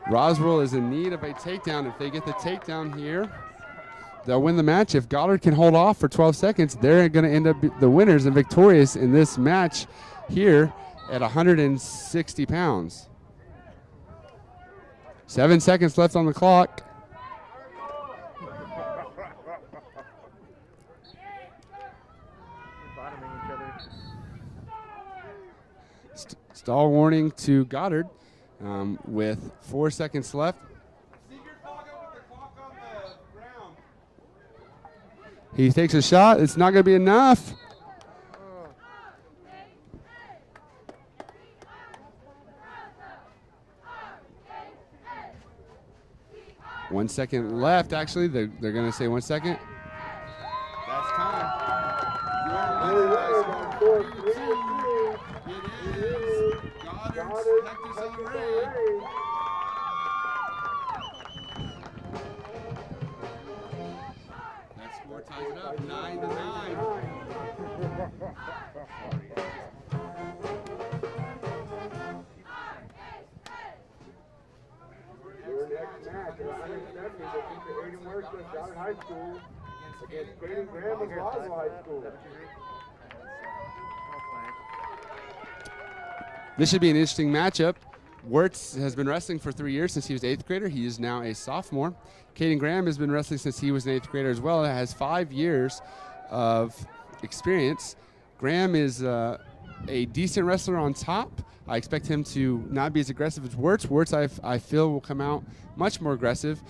[SPEAKER 3] Roswell is in need of a takedown. If they get the takedown here, they'll win the match. If Goddard can hold off for 12 seconds, they're going to end up the winners and victorious in this match here at 160 pounds. 7 seconds left on the clock. Stall warning to Goddard with 4 seconds left. He takes a shot. It's not going to be enough. 1 second left, actually. They're going to say 1 second. That's time. That score ties it up 9-9.
[SPEAKER 5] Your next match at 170 will feature Aiden Works of Goddard High School against Caden Graham of Roswell High School.
[SPEAKER 3] This should be an interesting matchup. Wirtz has been wrestling for 3 years since he was 8th grader. He is now a sophomore. Caden Graham has been wrestling since he was an 8th grader as well. Has 5 years of experience. Graham is a decent wrestler on top. I expect him to not be as aggressive as Wirtz. Wirtz, I feel, will come out much more aggressive.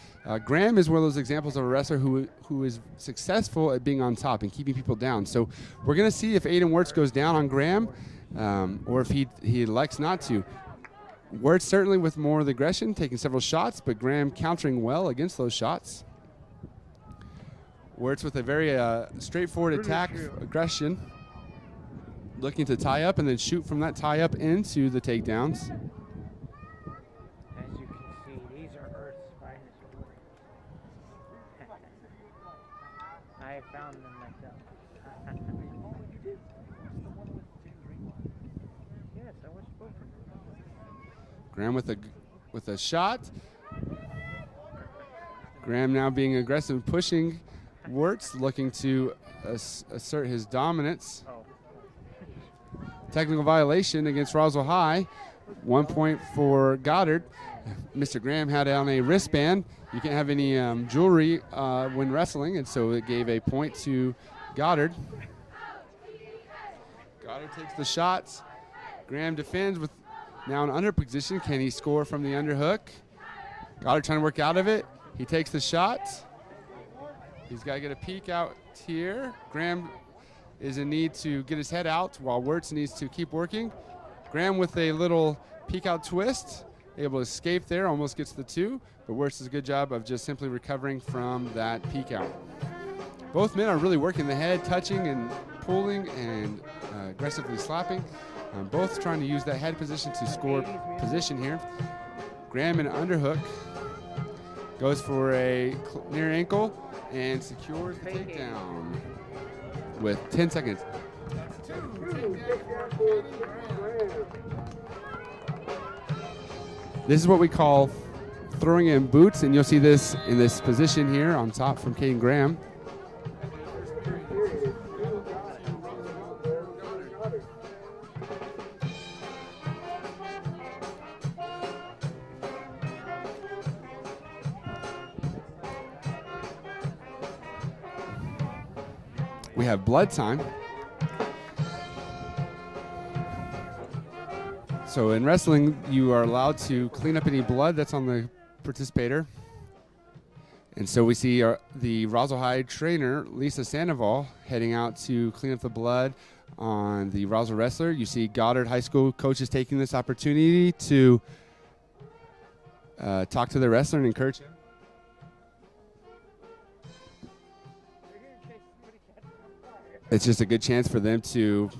[SPEAKER 3] Graham is one of those examples of a wrestler who is successful at being on top and keeping people down. So we're going to see if Aiden Wirtz goes down on Graham or if he elects not to. Wirtz certainly with more of the aggression, taking several shots, but Graham countering well against those shots. Wirtz with a very straightforward attack, aggression, looking to tie up and then shoot from that tie up into the takedowns.
[SPEAKER 1] As you can see, these are Earth's finest warriors. I found them myself. Yes, I watched both of them.
[SPEAKER 3] Graham with a shot. Graham now being aggressive, pushing Wirtz, looking to assert his dominance. Technical violation against Roswell High. 1 point for Goddard. Mr. Graham had on a wristband. You can't have any jewelry when wrestling, and so it gave a point to Goddard. Goddard takes the shots. Graham defends with now an under position. Can he score from the underhook? Goddard trying to work out of it. He takes the shot. He's got to get a peek out here. Graham is in need to get his head out while Wirtz needs to keep working. Graham with a little peek out twist, able to escape there, almost gets the 2, but Wirtz does a good job of just simply recovering from that peek out. Both men are really working the head, touching and pulling and aggressively slapping. Both trying to use that head position to score position here. Graham in an underhook, goes for a near ankle and secures the takedown with 10 seconds. This is what we call throwing in boots, and you'll see this in this position here on top from Caden Graham. we have blood time. So in wrestling, you are allowed to clean up any blood that's on the participator. And so we see the Roswell High trainer, Lisa Sandoval, heading out to clean up the blood on the Roswell wrestler. You see Goddard High School coaches taking this opportunity to talk to the wrestler and encourage him. It's just a good chance for them to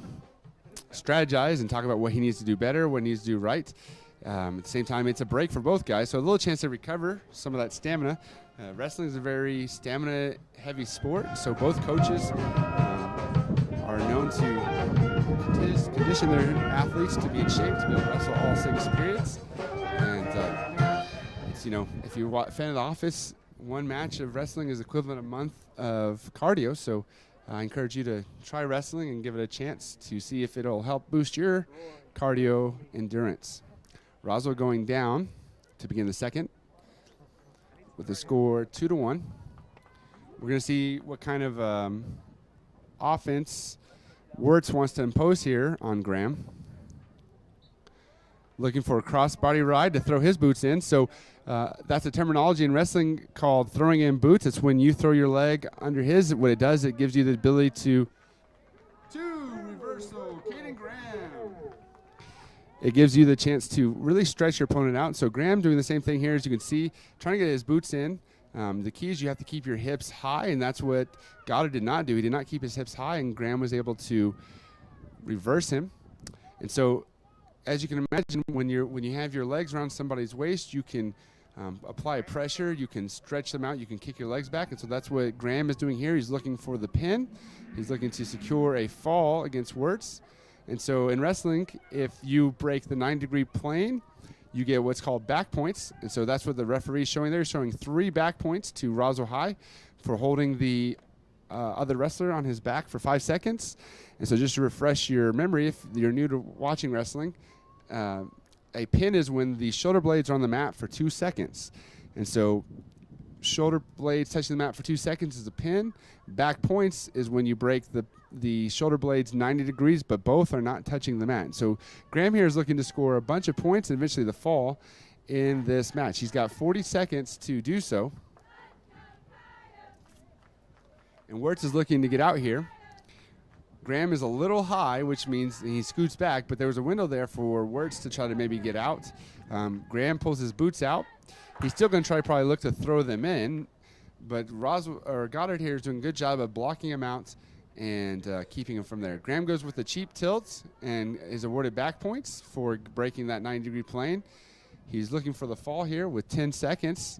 [SPEAKER 3] strategize and talk about what he needs to do better, what he needs to do right. At the same time, it's a break for both guys, so a little chance to recover some of that stamina. Wrestling is a very stamina-heavy sport, so both coaches are known to condition their athletes to be in shape to be able to wrestle all 6 periods. And it's, you know, if you're a fan of The Office, one match of wrestling is equivalent to a month of cardio. So I encourage you to try wrestling and give it a chance to see if it'll help boost your cardio endurance. Roswell going down to begin the second with the score 2-1. We're going to see what kind of offense Wirtz wants to impose here on Graham. Looking for a cross-body ride to throw his boots in. So that's a terminology in wrestling called throwing in boots. It's when you throw your leg under his. What it does, it gives you the ability to reversal, Caden Graham. It gives you the chance to really stretch your opponent out. So Graham doing the same thing here, as you can see, trying to get his boots in. The key is you have to keep your hips high, and that's what Goddard did not do. He did not keep his hips high, and Graham was able to reverse him. And so, as you can imagine, when you have your legs around somebody's waist, you can apply pressure, you can stretch them out, you can kick your legs back. And so that's what Graham is doing here. He's looking for the pin. He's looking to secure a fall against Wirtz. And so in wrestling, if you break the 9-degree plane, you get what's called back points. And so that's what the referee is showing there. He's showing 3 back points to Roswell High for holding the other wrestler on his back for 5 seconds. And so just to refresh your memory, if you're new to watching wrestling, a pin is when the shoulder blades are on the mat for 2 seconds. And so shoulder blades touching the mat for 2 seconds is a pin. Back points is when you break the shoulder blades 90 degrees, but both are not touching the mat. So Graham here is looking to score a bunch of points and eventually the fall in this match. He's got 40 seconds to do so. And Wirtz is looking to get out here. Graham is a little high, which means he scoots back, but there was a window there for Wirtz to try to maybe get out. Graham pulls his boots out. He's still going to try probably look to throw them in, but Goddard here is doing a good job of blocking him out and keeping him from there. Graham goes with the cheap tilt and is awarded back points for breaking that 90-degree plane. He's looking for the fall here with 10 seconds.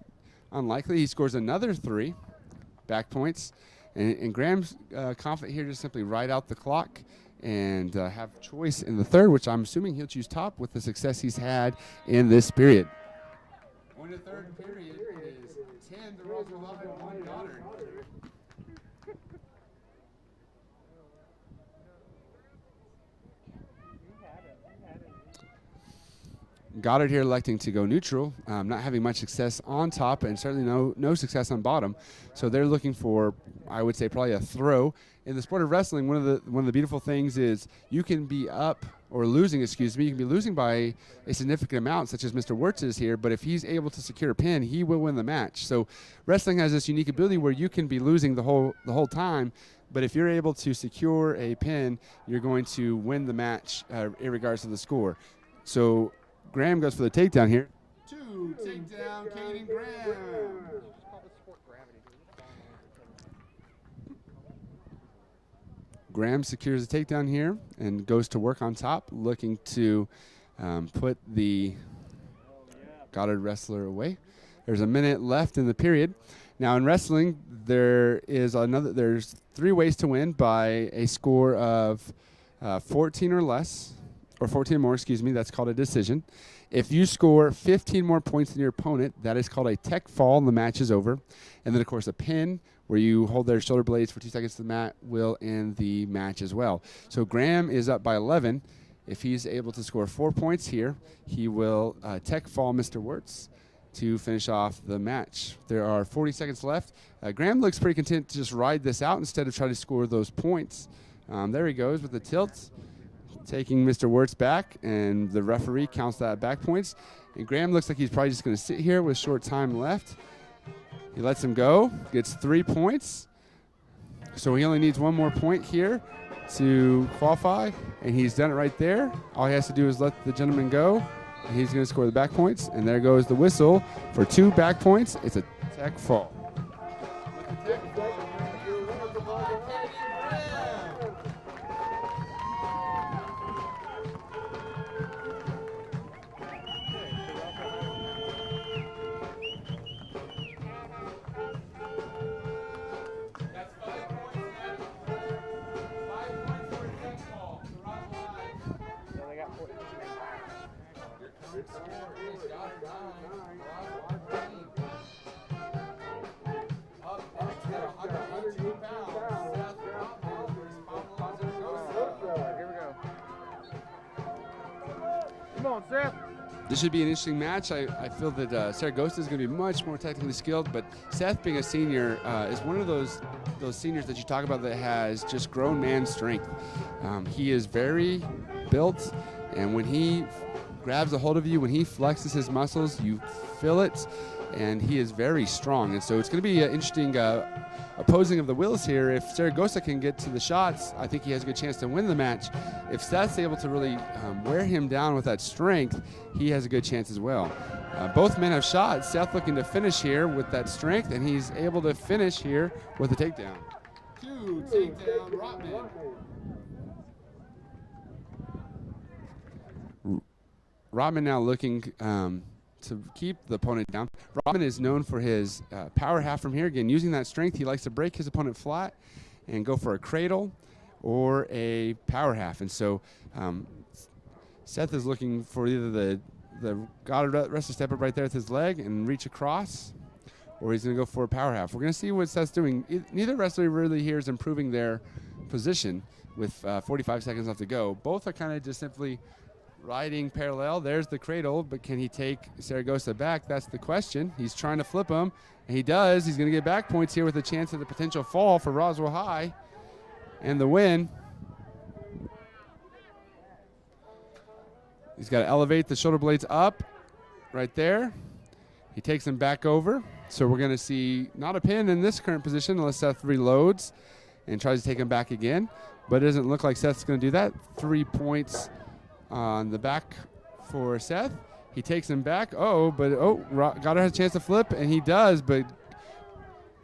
[SPEAKER 3] Unlikely. He scores another 3 back points. And Graham's confident here to simply ride out the clock and have choice in the third, which I'm assuming he'll choose top with the success he's had in this period. Going to third period is 10 to Roswell High, 1 Goddard. Goddard here electing to go neutral, not having much success on top and certainly no success on bottom. So they're looking for, I would say, probably a throw. In the sport of wrestling, one of the beautiful things is you can be up or losing, you can be losing by a significant amount, such as Mr. Wirtz is here, but if he's able to secure a pin, he will win the match. So wrestling has this unique ability where you can be losing the whole time, but if you're able to secure a pin, you're going to win the match irregardless of the score. So Graham goes for the takedown here. 2 takedown, Caden Graham. Graham secures the takedown here and goes to work on top, looking to put the Goddard wrestler away. There's a minute left in the period. Now in wrestling, there's 3 ways to win by a score of 14 or less. Or 14 or more, that's called a decision. If you score 15 more points than your opponent, that is called a tech fall, and the match is over. And then, of course, a pin, where you hold their shoulder blades for 2 seconds to the mat, will end the match as well. So Graham is up by 11. If he's able to score 4 points here, he will tech fall Mr. Wirtz. to finish off the match. There are 40 seconds left. Graham looks pretty content to just ride this out instead of try to score those points. There he goes with the tilt, taking Mr. Wirtz back, and the referee counts that back points. And Graham looks like he's probably just going to sit here with short time left. He lets him go, gets 3 points. So he only needs 1 more point here to qualify, and he's done it right there. All he has to do is let the gentleman go, and he's going to score the back points. And there goes the whistle for 2 back points. It's a tech fall. This should be an interesting match. I feel that Saragossa is going to be much more technically skilled, but Seth, being a senior, is one of those seniors that you talk about that has just grown man strength. He is very built, and when he grabs a hold of you, when he flexes his muscles, you feel it, and he is very strong. And so it's going to be an interesting opposing of the wills here. If Saragossa can get to the shots, I think he has a good chance to win the match. If Seth's able to really wear him down with that strength, he has a good chance as well. Both men have shot. Seth looking to finish here with that strength, and he's able to finish here with a takedown. 2 takedown, Rotman. Rotman now looking to keep the opponent down. Rotman is known for his power half from here. Again, using that strength, he likes to break his opponent flat and go for a cradle or a power half. And so Seth is looking for either the Goddard wrestler step up right there with his leg and reach across, or he's going to go for a power half. We're going to see what Seth's doing. Neither wrestler really here is improving their position with 45 seconds left to go. Both are kind of just simply riding parallel. There's the cradle, but can he take Saragossa back? That's the question. He's trying to flip him, and he does. He's going to get back points here with a chance of a potential fall for Roswell High and the win. He's got to elevate the shoulder blades up right there. He takes them back over. So we're going to see not a pin in this current position unless Seth reloads and tries to take him back again, but it doesn't look like Seth's going to do that. 3 points on the back for Seth. He takes him back. Goddard has a chance to flip, and he does, but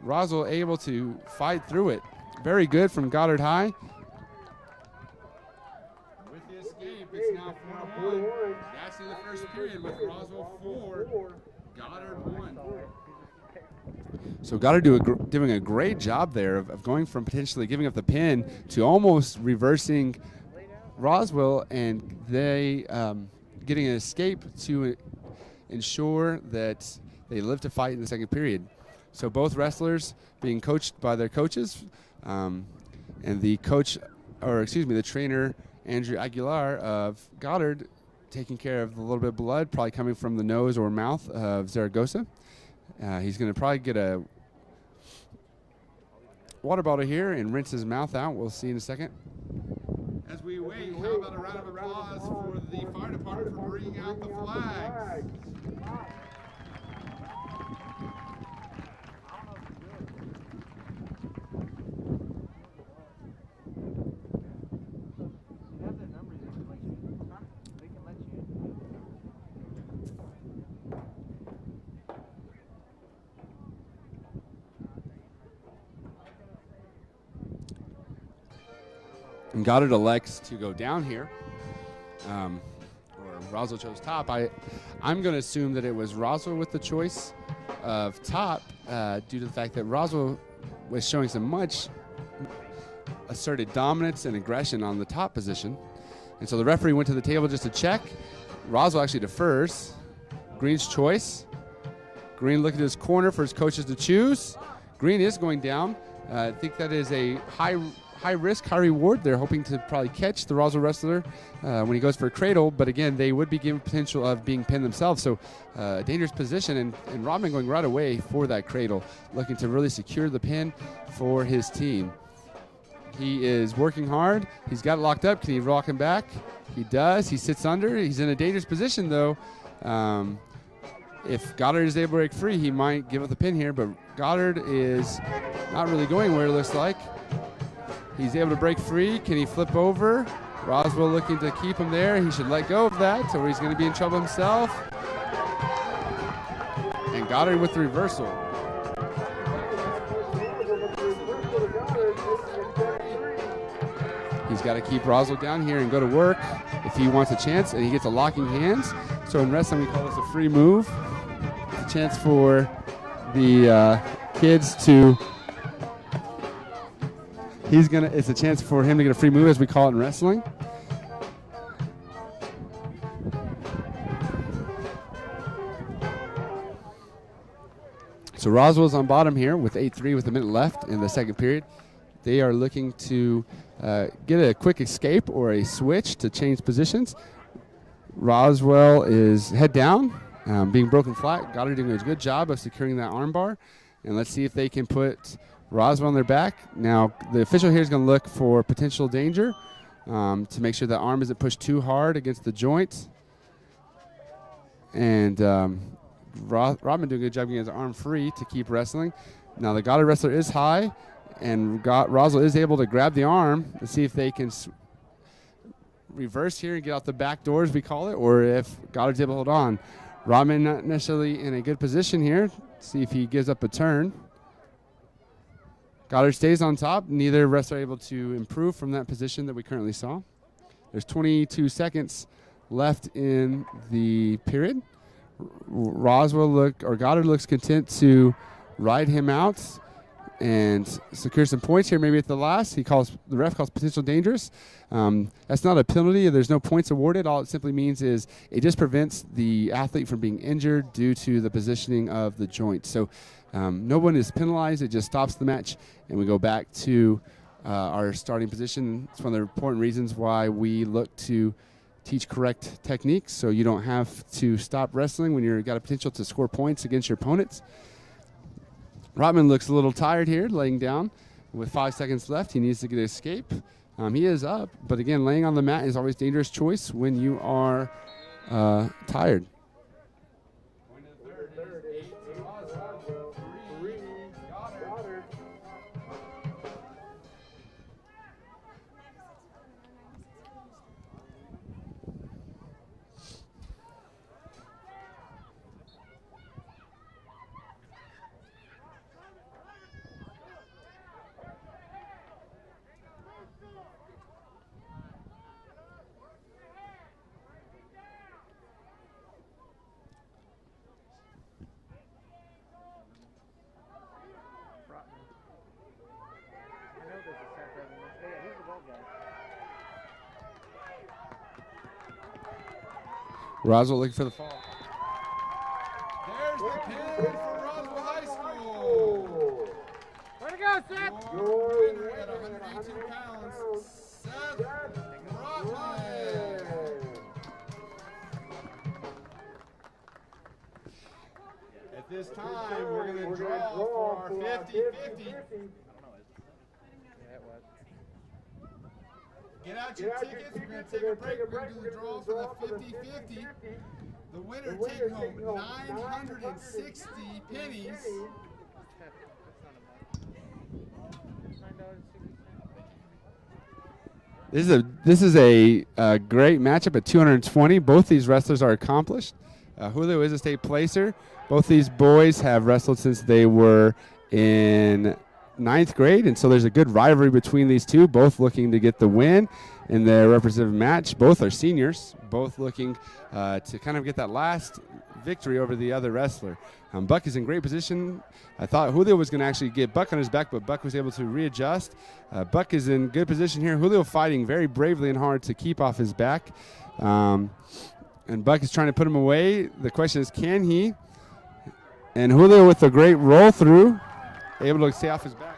[SPEAKER 3] Roswell able to fight through it. Very good from Goddard High. With the escape, it's now 4-1. That's in the first period with Roswell 4, Goddard 1. So Goddard doing a great job there of going from potentially giving up the pin to almost reversing Roswell, and they getting an escape to ensure that they live to fight in the second period. So both wrestlers being coached by their coaches, and the trainer Andrew Aguilar of Goddard taking care of a little bit of blood probably coming from the nose or mouth of Zaragoza. He's going to probably get a water bottle here and rinse his mouth out. We'll see in a second. As we wait, how about a round of applause for the fire department for bringing out the flags? And Goddard elects to go down here, or Roswell chose top. I'm going to assume that it was Roswell with the choice of top due to the fact that Roswell was showing some much asserted dominance and aggression on the top position. And so the referee went to the table just to check. Roswell actually defers. Green's choice. Green looking at his corner for his coaches to choose. Green is going down. I think that is a high risk, high reward. They're hoping to probably catch the Roswell wrestler when he goes for a cradle, but again, they would be given potential of being pinned themselves. So dangerous position, and Rodman going right away for that cradle, looking to really secure the pin for his team. He is working hard. He's got it locked up. Can he rock him back? He does. He sits under. He's in a dangerous position, though. If Goddard is able to break free, he might give up the pin here, but Goddard is not really going where it looks like. He's able to break free. Can he flip over? Roswell looking to keep him there. He should let go of that, or he's going to be in trouble himself. And Goddard with the reversal. He's got to keep Roswell down here and go to work if he wants a chance, and he gets a locking hands. So in wrestling, we call this a free move. It's a chance for the kids to. It's a chance for him to get a free move, as we call it in wrestling. So Roswell's on bottom here with 8-3 with a minute left in the second period. They are looking to get a quick escape or a switch to change positions. Roswell is head down, being broken flat. Goddard doing a good job of securing that armbar. And let's see if they can put Roswell on their back. Now, the official here is going to look for potential danger to make sure the arm isn't pushed too hard against the joint. And Rodman doing a good job getting his arm free to keep wrestling. Now, the Goddard wrestler is high, and Roswell is able to grab the arm to see if they can reverse here and get out the back door, as we call it, or if Goddard's able to hold on. Rodman not necessarily in a good position here. See if he gives up a turn. Goddard stays on top. Neither wrestler able to improve from that position that we currently saw. There's 22 seconds left in the period. Goddard looks content to ride him out and secure some points here. Maybe at the last, the ref calls potential dangerous. That's not a penalty. There's no points awarded. All it simply means is it just prevents the athlete from being injured due to the positioning of the joint. So no one is penalized. It just stops the match, and we go back to our starting position. It's one of the important reasons why we look to teach correct techniques, so you don't have to stop wrestling when you've got a potential to score points against your opponents. Rodman looks a little tired here, laying down with 5 seconds left. He needs to get an escape. He is up, but again, laying on the mat is always a dangerous choice when you are tired. Roswell looking for the fall. There's the pin for Roswell High School.
[SPEAKER 6] Way to go, Seth!
[SPEAKER 3] Your winner at 182 pounds, Seth Rodman. At this time, we're going to draw for our 50-50. Get out your tickets. We're going to take a break. We're going to do the draw for the 50-50. The winner taking home 960 pennies. This is a great matchup at 220. Both these wrestlers are accomplished. Julio is a state placer. Both these boys have wrestled since they were in 9th grade, and so there's a good rivalry between these two, both looking to get the win in their representative match. Both are seniors, both looking to kind of get that last victory over the other wrestler. Buck is in great position. I thought Julio was going to actually get Buck on his back, but Buck was able to readjust. Buck is in good position here. Julio fighting very bravely and hard to keep off his back. And Buck is trying to put him away. The question is, can he? And Julio with a great roll through, able to stay off his back.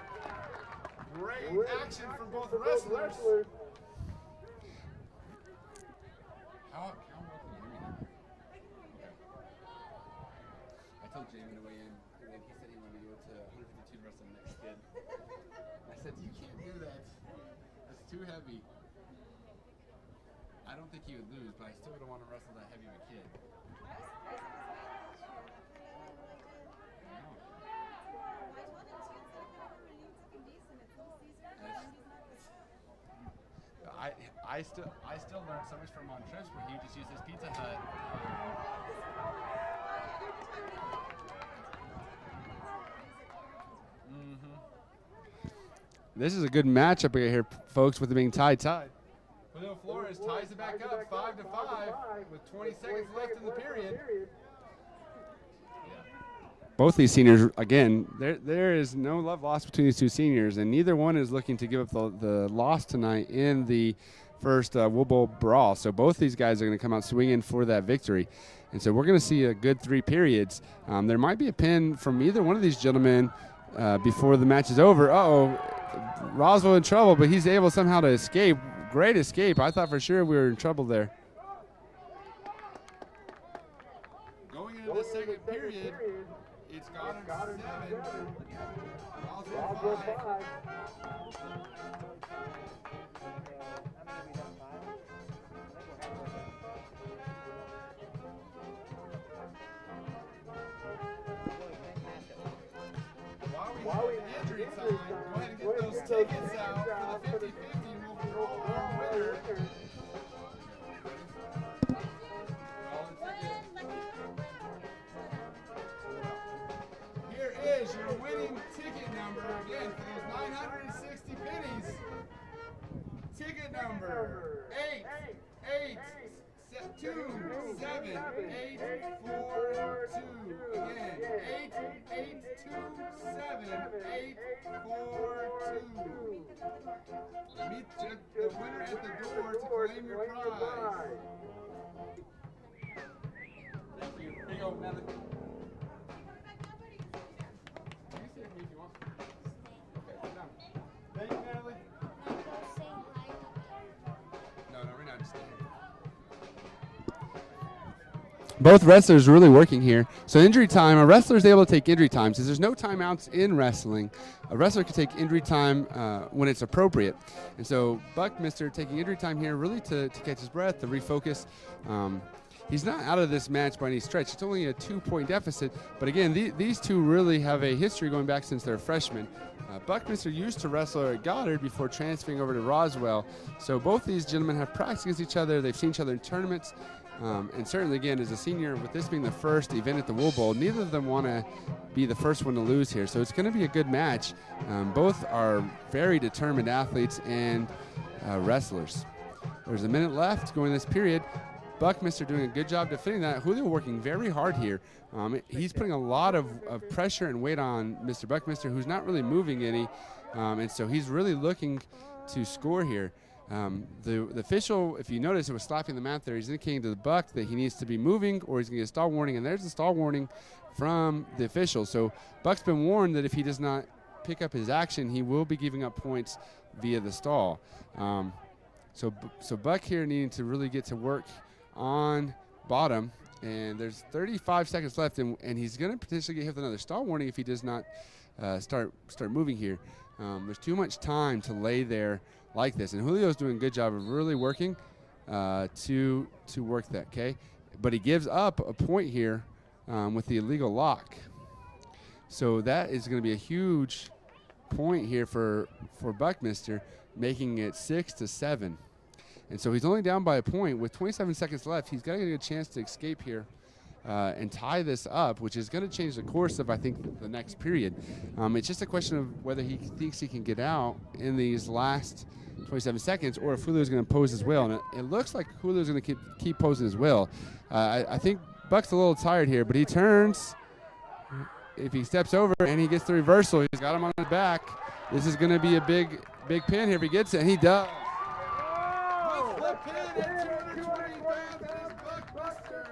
[SPEAKER 3] Great action from both told Jamie to weigh in, and then he said he wanted to go to 152 to wrestle the next kid. I said, you can't do that. That's too heavy. I don't think he would lose, but I still don't want to wrestle that heavy of a kid. I still learned so much from him on trips where he just used his Pizza Hut. This is a good matchup here, folks, with it being tied. Julio Flores ties it back up 5-5 with 20 seconds left in the period. Both these seniors, again, there is no love lost between these two seniors, and neither one is looking to give up the loss tonight in the first Wool Bowl brawl. So both these guys are going to come out swinging for that victory. And so we're going to see a good 3 periods. There might be a pin from either one of these gentlemen before the match is over. Uh-oh, Roswell in trouble, but he's able somehow to escape. Great escape. I thought for sure we were in trouble there. Going into the second period, it's Goddard 7, Roswell 5. While we have injury time, go ahead and get those tickets out for the 50-50. We'll roll our winner. Here is your winning ticket number again for those 960 pennies. Ticket number 8827842. Again, 8827842. Meet the winner at the door to claim your prize. Thank you. Here you go, Natalie. You can sit with me if you want. Okay, sit down. Thank you, Natalie. No, right now, just stay here. Both wrestlers really working here. So injury time, a wrestler is able to take injury time. Since there's no timeouts in wrestling, a wrestler can take injury time when it's appropriate. And so Buckminster taking injury time here really to catch his breath, to refocus. He's not out of this match by any stretch. It's only a 2-point deficit. But again, these two really have a history going back since they're freshmen. Buckminster used to wrestle at Goddard before transferring over to Roswell. So both these gentlemen have practiced against each other. They've seen each other in tournaments. And certainly, again, as a senior, with this being the first event at the Wool Bowl, neither of them want to be the first one to lose here. So it's going to be a good match. Both are very determined athletes and wrestlers. There's a minute left going this period. Buckminster doing a good job defending that. Julio working very hard here. He's putting a lot of pressure and weight on Mr. Buckminster, who's not really moving any. And so he's really looking to score here. The official, if you notice, it was slapping the mat there. He's indicating to the Buck that he needs to be moving or he's going to get a stall warning, and there's the stall warning from the official. So Buck's been warned that if he does not pick up his action, he will be giving up points via the stall. So Buck here needing to really get to work on bottom, and there's 35 seconds left, and he's going to potentially get hit with another stall warning if he does not start moving here. There's too much time to lay there like this, and Julio's doing a good job of really working to work that, okay? But he gives up a point here with the illegal lock. So that is going to be a huge point here for Buckminster, making it 6-7. And so he's only down by a point. With 27 seconds left, he's got to get a chance to escape here and tie this up, which is going to change the course of, I think, the next period. It's just a question of whether he thinks he can get out in these last 27 seconds or if Julio's going to pose as well. And it looks like Julio's going to keep posing as well. I think Buck's a little tired here, but he turns. If he steps over and he gets the reversal, he's got him on his back. This is going to be a big pin here if he gets it, and he does. The pin at 220 pounds is Buckminster.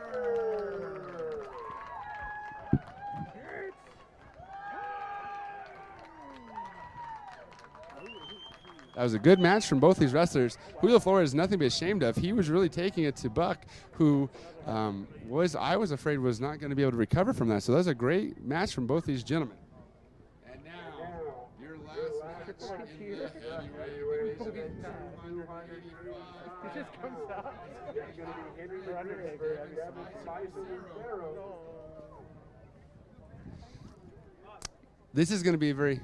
[SPEAKER 3] That was a good match from both these wrestlers. Julio Flores is nothing to be ashamed of. He was really taking it to Buck, who I was afraid was not going to be able to recover from that. So that was a great match from both these gentlemen. And now, your last match in the heavyweight division.
[SPEAKER 1] It just comes out.
[SPEAKER 5] It's going to be Henry Undertaker and Devin Spicer Lucero.
[SPEAKER 3] This is going to be a very...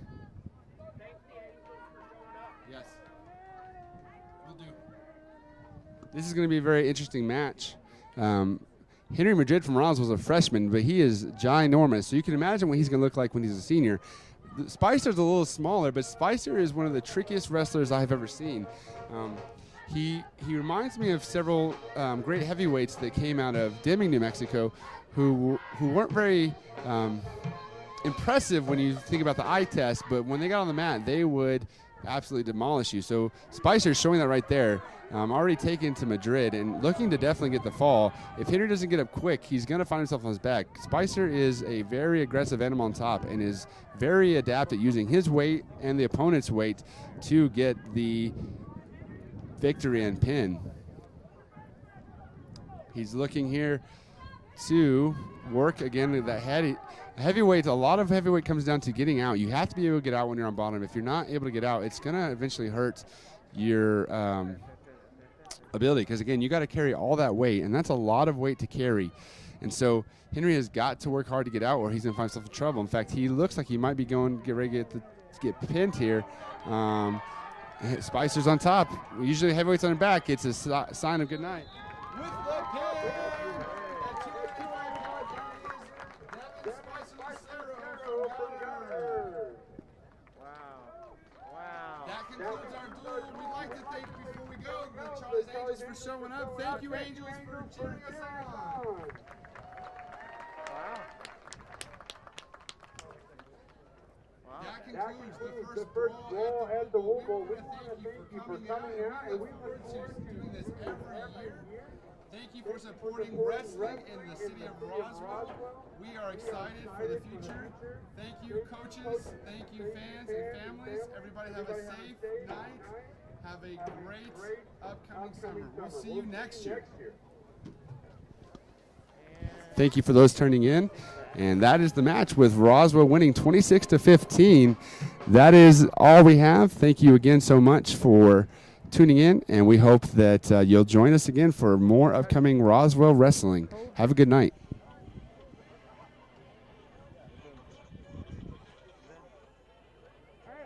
[SPEAKER 3] Yes. Will do. This is going to be a very interesting match. Henry Madrid from Roswell was a freshman, but he is ginormous. So you can imagine what he's going to look like when he's a senior. Spicer's a little smaller, but Spicer is one of the trickiest wrestlers I've ever seen. He reminds me of several great heavyweights that came out of Deming, New Mexico, who weren't very impressive when you think about the eye test, but when they got on the mat, they would absolutely demolish you. So Spicer's showing that right there. Already taken to Madrid and looking to definitely get the fall. If Henry doesn't get up quick, he's going to find himself on his back. Spicer is a very aggressive animal on top and is very adept at using his weight and the opponent's weight to get the victory and pin. He's looking here to work again at that heavyweight. A lot of heavyweight comes down to getting out. You have to be able to get out when you're on bottom. If you're not able to get out, it's going to eventually hurt your ability, because again, you got to carry all that weight, and that's a lot of weight to carry. And so Henry has got to work hard to get out, or he's going to find himself in trouble. In fact, he looks like he might be going to get ready to get pinned here. Spicer's on top. Usually heavyweights on their back. It's a sign of good night. With the pin, that concludes our duel. We'd like to thank, before we go, the Charlie's Angels for showing up. Thank you, Angels, for cheering us on. That concludes the first brawl at the Wool Bowl. We want to thank you for coming out, and we look forward to doing this every year. Thank you for supporting wrestling in the city of Roswell. We are excited for the future. Thank you, coaches. Thank you, fans and families. Everybody have a safe night. Have a great upcoming summer. We'll see you next year. Thank you for those turning in. And that is the match, with Roswell winning 26-15. That is all we have. Thank you again so much for tuning in, and we hope that you'll join us again for more upcoming Roswell wrestling. Have a good night.